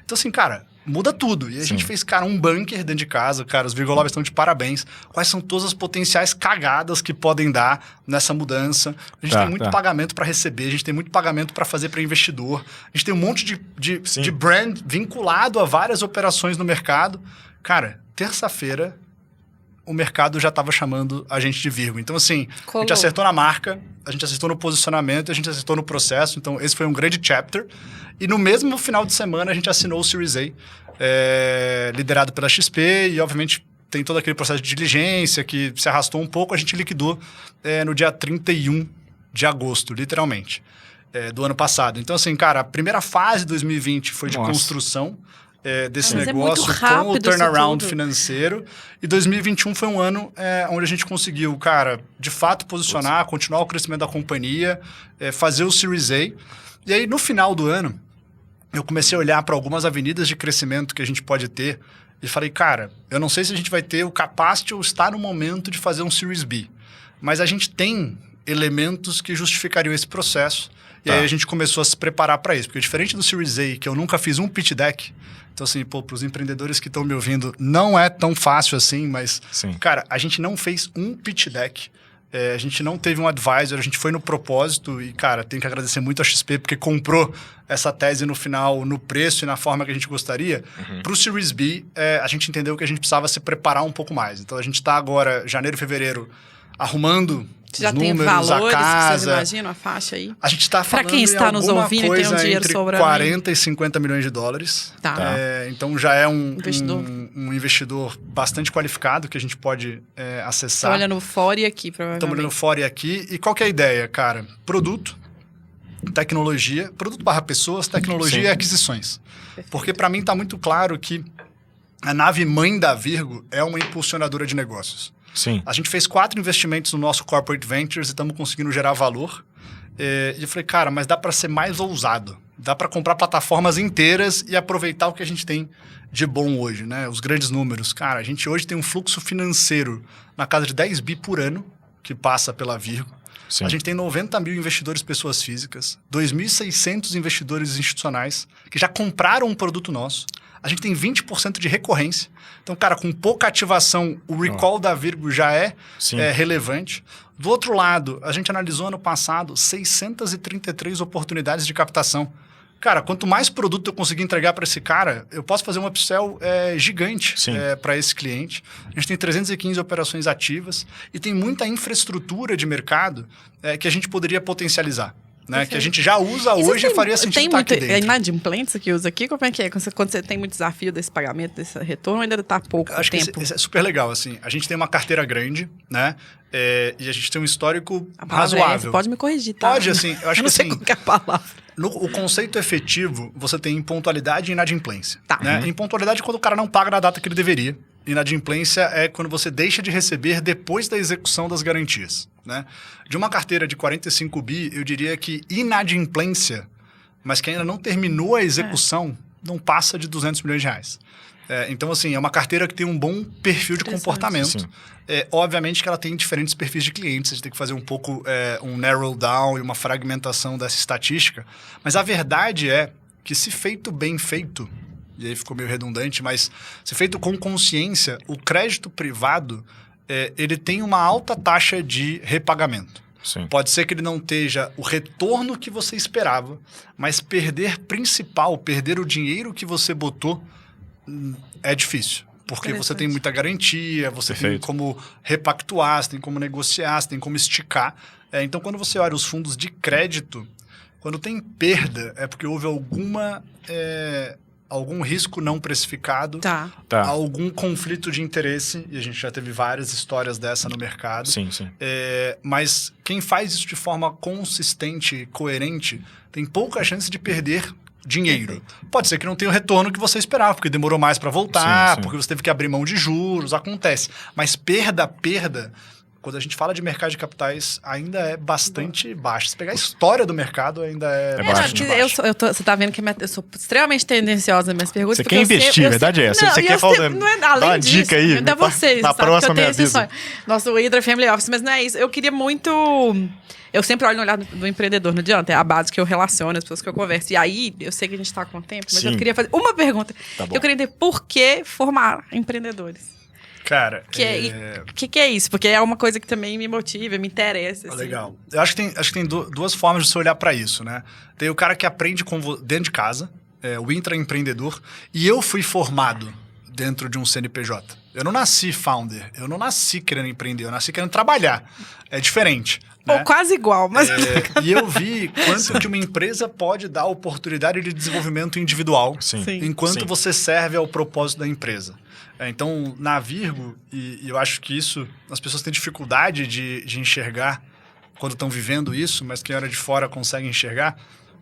Então, assim, cara, muda tudo. E a gente fez, cara, um bunker dentro de casa. Cara, os Virgolovers estão de parabéns. Quais são todas as potenciais cagadas que podem dar nessa mudança? A gente tem muito pagamento para receber, a gente tem muito pagamento para fazer para investidor. A gente tem um monte de brand vinculado a várias operações no mercado. Cara, terça-feira... o mercado já estava chamando a gente de Virgo. Então, assim, a Colou. gente acertou na marca, a gente acertou no posicionamento, a gente acertou no processo. Então, esse foi um grande chapter. E no mesmo final de semana, a gente assinou o Series A, liderado pela XP e, obviamente, tem todo aquele processo de diligência que se arrastou um pouco. A gente liquidou no dia 31 de agosto, literalmente, do ano passado. Então, assim, cara, a primeira fase de 2020 foi de construção desse Mas negócio é muito rápido com o turnaround isso tudo. financeiro. E 2021 foi um ano onde a gente conseguiu, cara, de fato posicionar, continuar o crescimento da companhia, fazer o Series A. E aí, no final do ano, eu comecei a olhar para algumas avenidas de crescimento que a gente pode ter e falei, cara, eu não sei se a gente vai ter o capacity ou estar no momento de fazer um Series B, mas a gente tem elementos que justificariam esse processo. E aí a gente começou a se preparar para isso. Porque diferente do Series A, que eu nunca fiz um pitch deck, então assim, para os empreendedores que estão me ouvindo, não é tão fácil assim, mas, cara, a gente não fez um pitch deck. A gente não teve um advisor, a gente foi no propósito e, cara, tenho que agradecer muito a XP porque comprou essa tese no final, no preço e na forma que a gente gostaria. Para o Series B, a gente entendeu que a gente precisava se preparar um pouco mais. Então, a gente está agora, janeiro, fevereiro, arrumando Já os tem números, valores, a que vocês casa. imaginam a faixa aí? A gente está falando Pra quem está nos ouvindo e tem um dinheiro entre sobrando 40 e 50 milhões de dólares. Tá. Então já é um Investidor. bastante qualificado que a gente pode acessar. Tá olhando fora e aqui, provavelmente. Estamos olhando fora e aqui. E qual que é a ideia, cara? Produto, tecnologia, produto / pessoas, tecnologia e aquisições. Porque para mim está muito claro que a nave mãe da Virgo é uma impulsionadora de negócios. Sim. A gente fez 4 investimentos no nosso Corporate Ventures e estamos conseguindo gerar valor. E eu falei, cara, mas dá para ser mais ousado. Dá para comprar plataformas inteiras e aproveitar o que a gente tem de bom hoje, né? Os grandes números. Cara, a gente hoje tem um fluxo financeiro na casa de 10 bi por ano que passa pela Virgo. Sim. A gente tem 90 mil investidores pessoas físicas, 2.600 investidores institucionais que já compraram um produto nosso. A gente tem 20% de recorrência. Então, cara, com pouca ativação, o recall da Virgo já é relevante. Do outro lado, a gente analisou ano passado 633 oportunidades de captação. Cara, quanto mais produto eu conseguir entregar para esse cara, eu posso fazer um upsell gigante para esse cliente. A gente tem 315 operações ativas e tem muita infraestrutura de mercado que a gente poderia potencializar. Né, que a gente já usa hoje e faria sentido estar aqui dentro. É inadimplência que usa aqui? Como é que é? Quando você tem muito desafio desse pagamento, desse retorno, ainda está pouco Acho tempo? que isso é super legal, assim. A gente tem uma carteira grande, né? E a gente tem um histórico razoável. Pode me corrigir, tá? Pode, assim. Eu acho não que sei assim, qual que é a palavra. o conceito efetivo, você tem impontualidade e inadimplência. Tá. Né? Impontualidade é quando o cara não paga na data que ele deveria. Inadimplência é quando você deixa de receber depois da execução das garantias. Né? De uma carteira de 45 bi, eu diria que inadimplência, mas que ainda não terminou a execução, não passa de 200 milhões de reais. Então, assim, é uma carteira que tem um bom perfil de comportamento. Obviamente que ela tem diferentes perfis de clientes, a gente tem que fazer um pouco um narrow down e uma fragmentação dessa estatística. Mas a verdade é que se feito bem feito, e aí ficou meio redundante, mas se feito com consciência, o crédito privado ele tem uma alta taxa de repagamento. Sim. Pode ser que ele não esteja o retorno que você esperava, mas perder o dinheiro que você botou é difícil. Porque você tem muita garantia, você tem como repactuar, você tem como negociar, você tem como esticar. Então, quando você olha os fundos de crédito, quando tem perda, é porque houve algum risco não precificado, algum conflito de interesse, e a gente já teve várias histórias dessa no mercado. Sim. Mas quem faz isso de forma consistente e coerente tem pouca chance de perder dinheiro. Pode ser que não tenha o retorno que você esperava, porque demorou mais para voltar, porque você teve que abrir mão de juros, acontece. Mas perda, quando a gente fala de mercado de capitais, ainda é bastante baixo. Se pegar a história do mercado, ainda é bastante baixo. Você tá vendo que eu sou extremamente tendenciosa nas minhas perguntas. Você quer investir, a verdade é essa. Você quer falar além uma disso, dica aí? Ainda vocês, na sabe? próxima Que eu tenho me avisa. Nosso Hydra Family Office, mas não é isso. Eu queria muito... Eu sempre olho no olhar do empreendedor, não adianta. É a base que eu relaciono, as pessoas que eu converso. E aí, eu sei que a gente tá com tempo, mas eu queria fazer uma pergunta. Eu queria entender por que formar empreendedores. Cara, que é isso? Porque é uma coisa que também me motiva, me interessa. Assim. Legal. Eu acho que tem duas formas de você olhar para isso, né? Tem o cara que aprende dentro de casa, o intraempreendedor, e eu fui formado dentro de um CNPJ. Eu não nasci founder, eu não nasci querendo empreender, eu nasci querendo trabalhar. É diferente. Ou né? quase igual, mas... E eu vi quanto que uma empresa pode dar oportunidade de desenvolvimento individual Sim. enquanto Sim. você serve ao propósito da empresa. Então, na Virgo, e eu acho que isso, as pessoas têm dificuldade de enxergar quando estão vivendo isso, mas quem olha de fora consegue enxergar.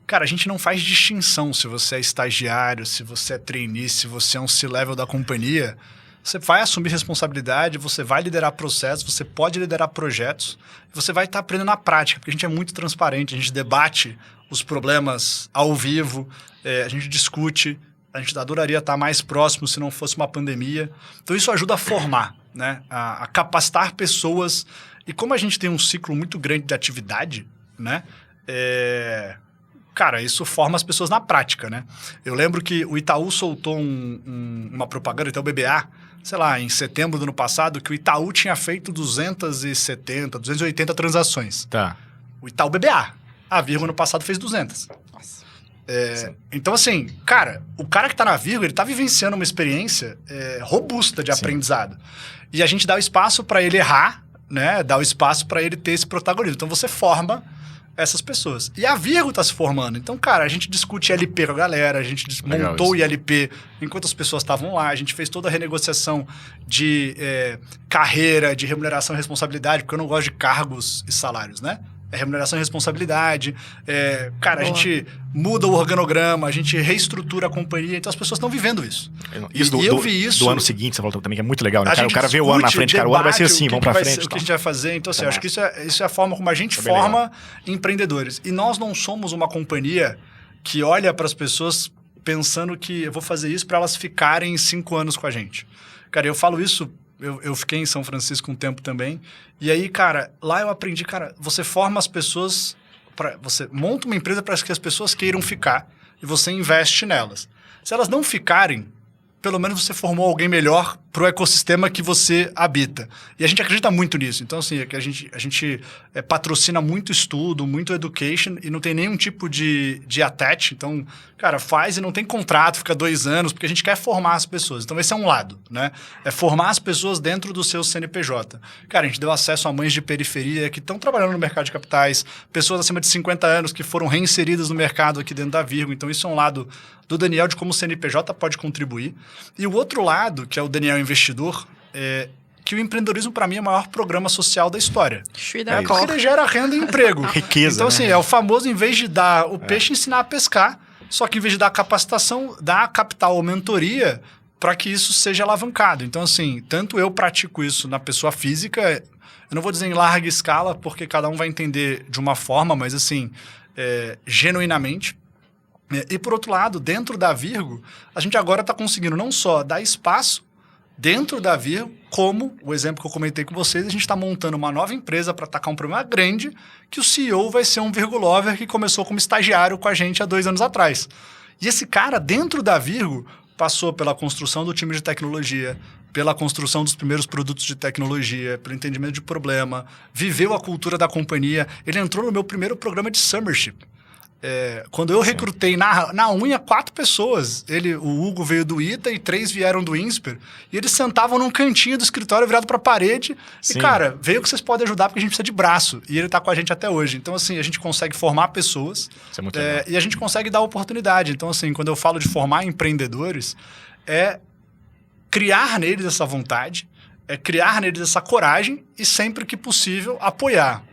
Cara, a gente não faz distinção se você é estagiário, se você é trainee, se você é um C-level da companhia. Você vai assumir responsabilidade, você vai liderar processos, você pode liderar projetos, você vai estar aprendendo na prática, porque a gente é muito transparente, a gente debate os problemas ao vivo, a gente discute, a gente adoraria estar mais próximo se não fosse uma pandemia. Então isso ajuda a formar, né? A capacitar pessoas. E como a gente tem um ciclo muito grande de atividade, né? Cara, isso forma as pessoas na prática, né? Eu lembro que o Itaú soltou uma propaganda, Itaú BBA, sei lá, em setembro do ano passado, que o Itaú tinha feito 270, 280 transações. Tá. O Itaú BBA. A Virgo ano passado fez 200. Nossa. Então, assim, cara, o cara que tá na Virgo, ele tá vivenciando uma experiência robusta de aprendizado. E a gente dá o espaço para ele errar, né? Dá o espaço para ele ter esse protagonismo. Então, você forma essas pessoas. E a Virgo tá se formando. Então, cara, a gente discute ILP com a galera, a gente montou o ILP enquanto as pessoas estavam lá, a gente fez toda a renegociação de carreira, de remuneração e responsabilidade, porque eu não gosto de cargos e salários, né? É remuneração e responsabilidade. Cara, Boa. A gente muda o organograma, a gente reestrutura a companhia, então as pessoas estão vivendo isso. Eu vi isso do ano seguinte, você falou também, que é muito legal, né? O cara vê o ano na frente, cara, o ano vai ser assim, vamos pra frente. O que a gente vai fazer. Então, assim, acho que isso é a forma como a gente forma empreendedores. E nós não somos uma companhia que olha para as pessoas pensando que eu vou fazer isso para elas ficarem 5 anos com a gente. Cara, eu falo isso. Eu fiquei em São Francisco um tempo também. E aí, cara, lá eu aprendi, cara, você forma as pessoas... Você monta uma empresa para que as pessoas queiram ficar e você investe nelas. Se elas não ficarem, pelo menos você formou alguém melhor para o ecossistema que você habita. E a gente acredita muito nisso. Então, assim, a gente patrocina muito estudo, muito education e não tem nenhum tipo de attach. Então, cara, faz e não tem contrato, fica 2 anos, porque a gente quer formar as pessoas. Então, esse é um lado, né? É formar as pessoas dentro do seu CNPJ. Cara, a gente deu acesso a mães de periferia que estão trabalhando no mercado de capitais, pessoas acima de 50 anos que foram reinseridas no mercado aqui dentro da Virgo. Então, isso é um lado do Daniel de como o CNPJ pode contribuir. E o outro lado, que é o Daniel investidor, que o empreendedorismo, para mim, é o maior programa social da história. Porque ele gera renda e emprego. Riqueza, então, assim, é o famoso, em vez de dar o peixe, ensinar a pescar. Só que, em vez de dar capacitação, dar capital ou mentoria para que isso seja alavancado. Então, assim, tanto eu pratico isso na pessoa física, eu não vou dizer em larga escala, porque cada um vai entender de uma forma, mas, assim, genuinamente. E, por outro lado, dentro da Virgo, a gente agora está conseguindo não só dar espaço dentro da Virgo, como o exemplo que eu comentei com vocês, a gente está montando uma nova empresa para atacar um problema grande, que o CEO vai ser um Virgulover que começou como estagiário com a gente há 2 anos atrás. E esse cara, dentro da Virgo, passou pela construção do time de tecnologia, pela construção dos primeiros produtos de tecnologia, pelo entendimento de problema, viveu a cultura da companhia. Ele entrou no meu primeiro programa de Summership. Quando eu recrutei na unha 4 pessoas, o Hugo veio do ITA e 3 vieram do INSPER, e eles sentavam num cantinho do escritório virado para a parede. Sim. E, cara, veio que vocês podem ajudar porque a gente precisa de braço. E ele tá com a gente até hoje. Então, assim, a gente consegue formar pessoas. Isso é muito legal. E a gente consegue dar oportunidade. Então, assim, quando eu falo de formar empreendedores, é criar neles essa vontade, é criar neles essa coragem e, sempre que possível, apoiar,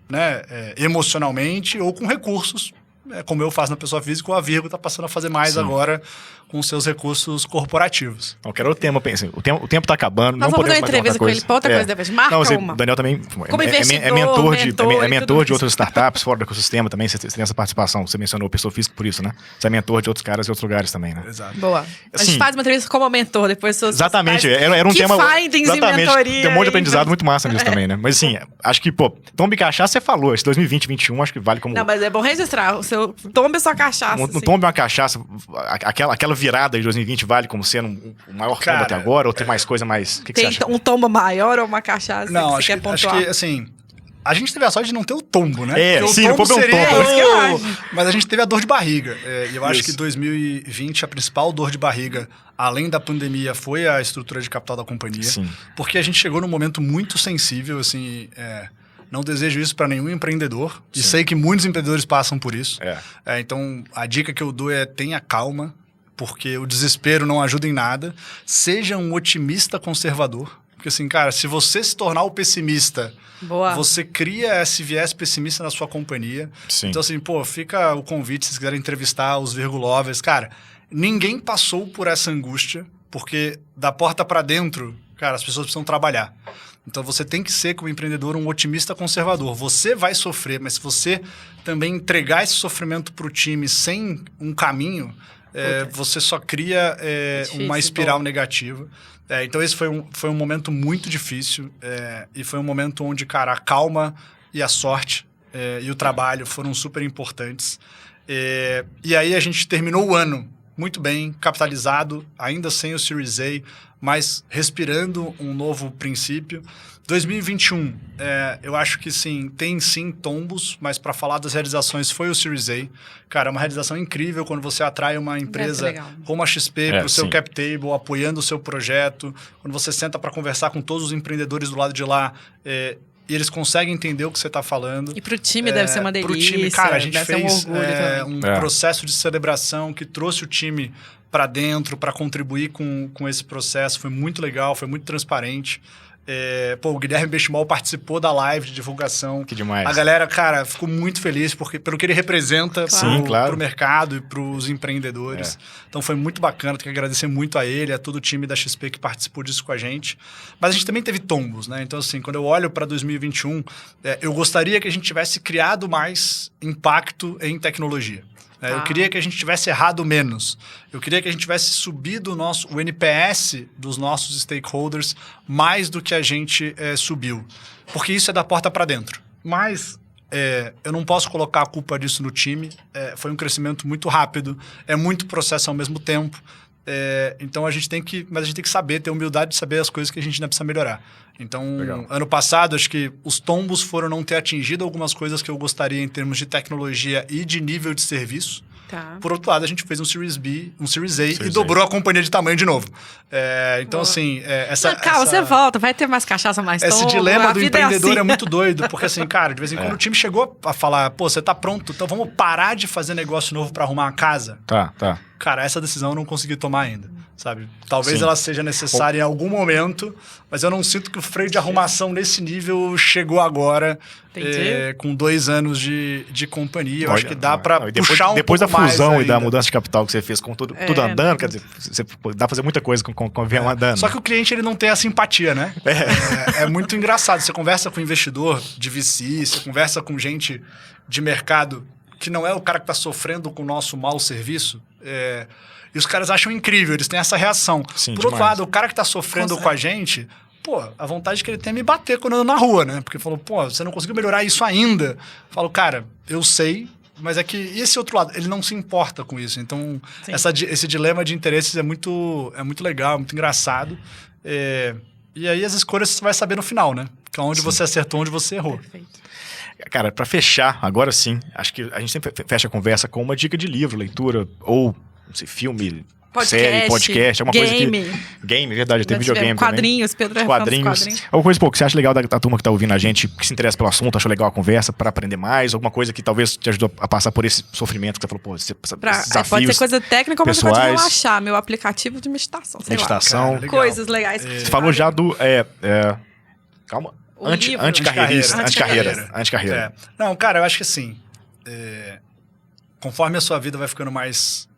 né? Emocionalmente ou com recursos. Como eu faço na pessoa física, o a Virgo está passando a fazer mais agora com seus recursos corporativos. Não, quero o tema, pensem. O tempo está acabando. Nós vamos fazer uma entrevista com ele para outra coisa depois. Marca uma. O Daniel também como é mentor de outras startups fora do ecossistema também. Você tem essa participação. Você mencionou pessoa física por isso, né? Você é mentor de outros caras em outros lugares também, né? Exato. Boa. A gente faz uma entrevista como mentor, depois... Exatamente. Era um tema... Findings e mentoria. Tem um monte de aprendizado muito massa nisso também, né? Mas assim, acho que, Tombe Cachaça você falou. Esse 2020, 2021, acho que vale como... Não, mas é bom registrar. O seu Tombe a sua cachaça. Não tombe uma cachaça. Aquela virada de 2020 vale como sendo o maior tombo até agora? Ou tem mais coisa mais... O que você acha? Um tombo maior ou uma cachaça não, que você quer pontuar? Acho que, assim, A gente teve a sorte de não ter o tombo, né? É, porque sim, o tombo o tombo é um seria... tombo. É isso que eu acho. Mas a gente teve a dor de barriga. E eu acho Isso. que 2020, a principal dor de barriga, além da pandemia, foi a estrutura de capital da companhia. Sim. Porque a gente chegou num momento muito sensível, assim... não desejo isso para nenhum empreendedor. E sei que muitos empreendedores passam por isso. Então, a dica que eu dou é tenha calma, porque o desespero não ajuda em nada. Seja um otimista conservador. Porque assim, cara, se você se tornar o pessimista, Boa. você cria esse viés pessimista na sua companhia. Sim. Então assim, pô, fica o convite, se vocês quiserem entrevistar os Virgulovers. Cara, ninguém passou por essa angústia, porque da porta para dentro, cara, as pessoas precisam trabalhar. Então você tem que ser, como empreendedor, um otimista conservador. Você vai sofrer, mas se você também entregar esse sofrimento para o time sem um caminho, você só cria difícil, uma espiral negativa. Então esse foi um momento muito difícil e foi um momento onde, cara, a calma e a sorte e o trabalho foram super importantes. E aí a gente terminou o ano muito bem, capitalizado, ainda sem o Series A, mas respirando um novo princípio. 2021, eu acho que sim, tem sim tombos, mas para falar das realizações foi o Series A. Cara, é uma realização incrível quando você atrai uma empresa como a XP para o seu cap table, apoiando o seu projeto, quando você senta para conversar com todos os empreendedores do lado de lá, e eles conseguem entender o que você está falando. E para o time deve ser uma delícia. Pro time, cara, a gente fez um processo de celebração que trouxe o time para dentro, para contribuir com esse processo. Foi muito legal, foi muito transparente. O Guilherme Benchimol participou da live de divulgação. Que demais. A galera, cara, ficou muito feliz pelo que ele representa pro mercado e pros empreendedores. Então foi muito bacana, tenho que agradecer muito a ele, a todo o time da XP que participou disso com a gente. Mas a gente também teve tombos, né? Então assim, quando eu olho para 2021, eu gostaria que a gente tivesse criado mais impacto em tecnologia. Eu queria que a gente tivesse errado menos. Eu queria que a gente tivesse subido o NPS dos nossos stakeholders mais do que a gente subiu. Porque isso é da porta para dentro. Mas eu não posso colocar a culpa disso no time. Foi um crescimento muito rápido. É muito processo ao mesmo tempo. Então a gente tem que saber, ter humildade de saber as coisas que a gente ainda precisa melhorar. Então, ano passado, acho que os tombos foram não ter atingido algumas coisas que eu gostaria em termos de tecnologia e de nível de serviço. Por outro lado, a gente fez um Series B, um Series A e dobrou a companhia de tamanho de novo. Então, assim, calma, você volta, vai ter mais cachaça, mais tombo. Esse dilema do empreendedor é muito doido, porque assim, cara, de vez em quando o time chegou a falar, pô, você tá pronto, então vamos parar de fazer negócio novo para arrumar uma casa? Tá. Cara, essa decisão eu não consegui tomar ainda, sabe? Talvez ela seja necessária em algum momento, mas eu não sinto que o freio de arrumação nesse nível chegou agora, com 2 anos de companhia. Eu acho que dá para puxar um depois pouco da fusão mais e da ainda. mudança de capital que você fez com tudo andando, quer dizer, você dá pra fazer muita coisa com o avião andando. Só que o cliente ele não tem a simpatia, né? É muito engraçado. Você conversa com investidor de VC, você conversa com gente de mercado que não é o cara que está sofrendo com o nosso mau serviço, e os caras acham incrível, eles têm essa reação. Sim, Por outro lado, o cara que está sofrendo com a gente, pô, a vontade que ele tem é me bater quando eu ando na rua, né? Porque falou, pô, você não conseguiu melhorar isso ainda. Eu falo, cara, eu sei, mas é que esse outro lado, ele não se importa com isso. Então, esse dilema de interesses é muito legal, é muito engraçado. E aí as escolhas você vai saber no final, né? Que é onde você acertou, onde você errou. Perfeito. Cara, pra fechar, agora sim, acho que a gente sempre fecha a conversa com uma dica de livro, leitura, ou não sei, filme, série, podcast, alguma coisa que... Game, verdade, tem videogame quadrinhos, também. Pedro Quadrinhos. Alguma coisa, pô, que você acha legal da turma que tá ouvindo a gente, que se interessa pelo assunto, achou legal a conversa, pra aprender mais, alguma coisa que talvez te ajudou a passar por esse sofrimento que você falou, pô, esses desafios pode ser coisa técnica, mas pessoais, você pode relaxar. Meu aplicativo de meditação, sei meditação. lá. Coisas legais. Você falou já do... calma. Anticarreira. Não, cara, eu acho que assim, conforme a sua vida vai ficando mais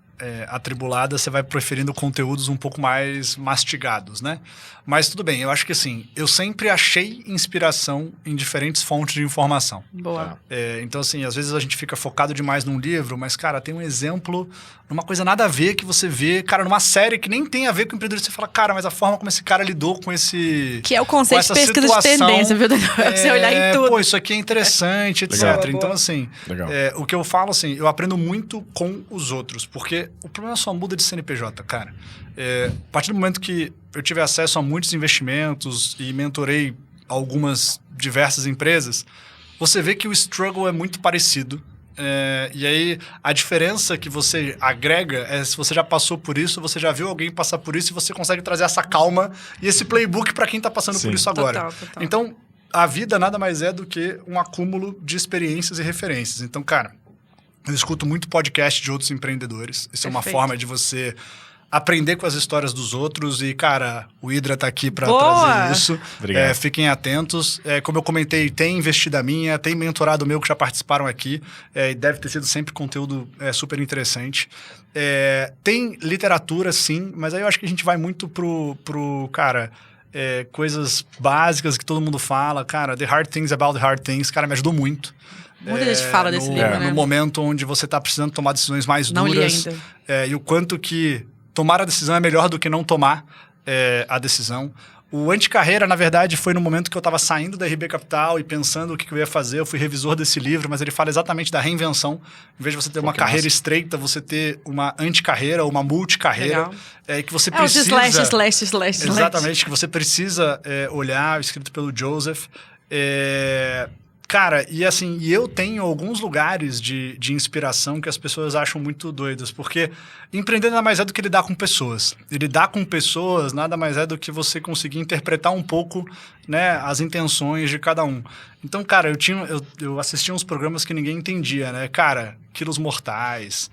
atribulada, você vai preferindo conteúdos um pouco mais mastigados, né? Mas tudo bem, eu acho que assim, eu sempre achei inspiração em diferentes fontes de informação. Boa. Então assim, às vezes a gente fica focado demais num livro, mas cara, tem um exemplo numa coisa nada a ver que você vê, cara, numa série que nem tem a ver com o empreendedorismo, você fala, cara, mas a forma como esse cara lidou com esse... Que é o conceito de pesquisa de tendência, viu, Daniel? Você olhar em tudo. Pô, isso aqui é interessante, etc. Legal. Então assim, o que eu falo assim, eu aprendo muito com os outros, porque o problema só muda de CNPJ, cara. A partir do momento que eu tive acesso a muitos investimentos e mentorei algumas diversas empresas, você vê que o struggle é muito parecido. E aí, a diferença que você agrega é se você já passou por isso, você já viu alguém passar por isso e você consegue trazer essa calma e esse playbook para quem tá passando por isso agora. Total. Então, a vida nada mais é do que um acúmulo de experiências e referências. Então, cara, eu escuto muito podcast de outros empreendedores. Isso é uma forma de você aprender com as histórias dos outros e, cara, o Hydra tá aqui para trazer isso. Fiquem atentos. Como eu comentei, tem investida minha, tem mentorado meu que já participaram aqui e deve ter sido sempre conteúdo super interessante. Tem literatura, sim, mas aí eu acho que a gente vai muito pro cara... coisas básicas que todo mundo fala. Cara, The Hard Things About the Hard Things, cara, me ajudou muito. Muita gente fala desse livro, né? No momento onde você tá precisando tomar decisões mais duras. Não li ainda. E o quanto que tomar a decisão é melhor do que não tomar a decisão. O Anticarreira, na verdade, foi no momento que eu estava saindo da RB Capital e pensando o que eu ia fazer. Eu fui revisor desse livro, mas ele fala exatamente da reinvenção. Em vez de você ter uma carreira estreita, você ter uma anticarreira ou uma multicarreira. Que você precisa... slash. Exatamente, que você precisa olhar, escrito pelo Joseph. Cara, e assim, eu tenho alguns lugares de inspiração que as pessoas acham muito doidas, porque empreender nada mais é do que lidar com pessoas. E lidar com pessoas nada mais é do que você conseguir interpretar um pouco, né, as intenções de cada um. Então, cara, eu assistia uns programas que ninguém entendia, né? Cara, Quilos Mortais,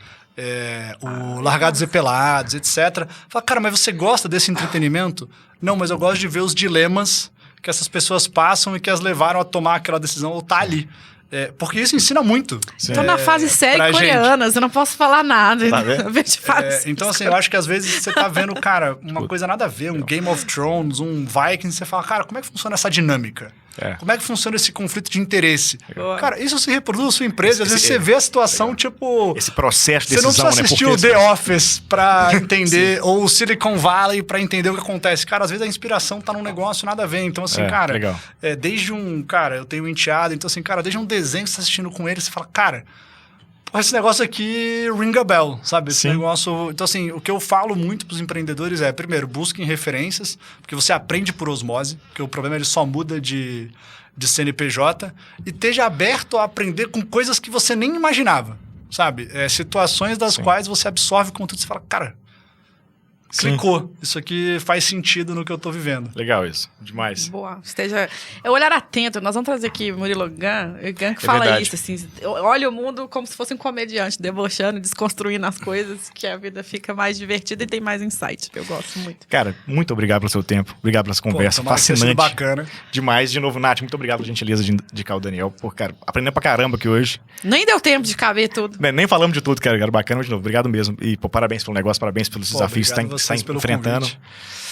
o Largados e Pelados, etc. Fala, cara, mas você gosta desse entretenimento? Não, mas eu gosto de ver os dilemas que essas pessoas passam e que as levaram a tomar aquela decisão ou tá ali. Porque isso ensina muito. Tô na fase série coreana, eu não posso falar nada. Tá vendo? Então, assim, eu acho que às vezes você tá vendo, cara, uma coisa nada a ver, um Game of Thrones, um Vikings, você fala, cara, como é que funciona essa dinâmica? Como é que funciona esse conflito de interesse? Cara, isso se reproduz na sua empresa, às vezes você vê a situação, tipo... Esse processo de decisão, você não precisa assistir o The Office pra entender, ou o Silicon Valley pra entender o que acontece. Cara, às vezes a inspiração tá num negócio nada a ver. Então, assim, cara, desde cara, eu tenho um enteado, então assim, cara, desde um desenho que você tá assistindo com ele, você fala, cara, esse negócio aqui ring a bell, sabe? Esse negócio... Então, assim, o que eu falo muito pros empreendedores primeiro, busquem referências, porque você aprende por osmose, porque o problema ele só muda de CNPJ, e esteja aberto a aprender com coisas que você nem imaginava, sabe? Situações das quais você absorve conteúdo e você fala, cara... Clicou. Isso aqui faz sentido no que eu tô vivendo. Legal isso. Demais. Boa. É olhar atento. Nós vamos trazer aqui o Murilo Gun que fala verdade. isso, assim. Olha o mundo como se fosse um comediante, debochando, desconstruindo as coisas, que a vida fica mais divertida e tem mais insight. Eu gosto muito. Cara, muito obrigado pelo seu tempo. Obrigado pela conversa. Fascinante. Bacana. Demais. De novo, Nath, muito obrigado pela gentileza de indicar o Daniel. Pô, cara, aprendendo pra caramba aqui hoje. Nem deu tempo de caber tudo. Nem falamos de tudo, cara. Bacana de novo. Obrigado mesmo. E, pô, parabéns pelo negócio, parabéns pelos desafios que você está enfrentando. Convite.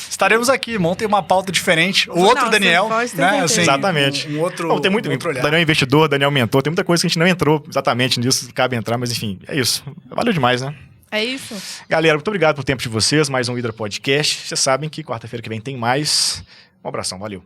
Estaremos aqui, montem uma pauta diferente. O outro Daniel, né? Assim, exatamente. Um outro, tem muito, outro olhar. Daniel é investidor, Daniel mentor, tem muita coisa que a gente não entrou exatamente nisso, cabe entrar, mas enfim, é isso. Valeu demais, né? É isso. Galera, muito obrigado pelo tempo de vocês, mais um Hydra Podcast. Vocês sabem que quarta-feira que vem tem mais. Um abração, valeu.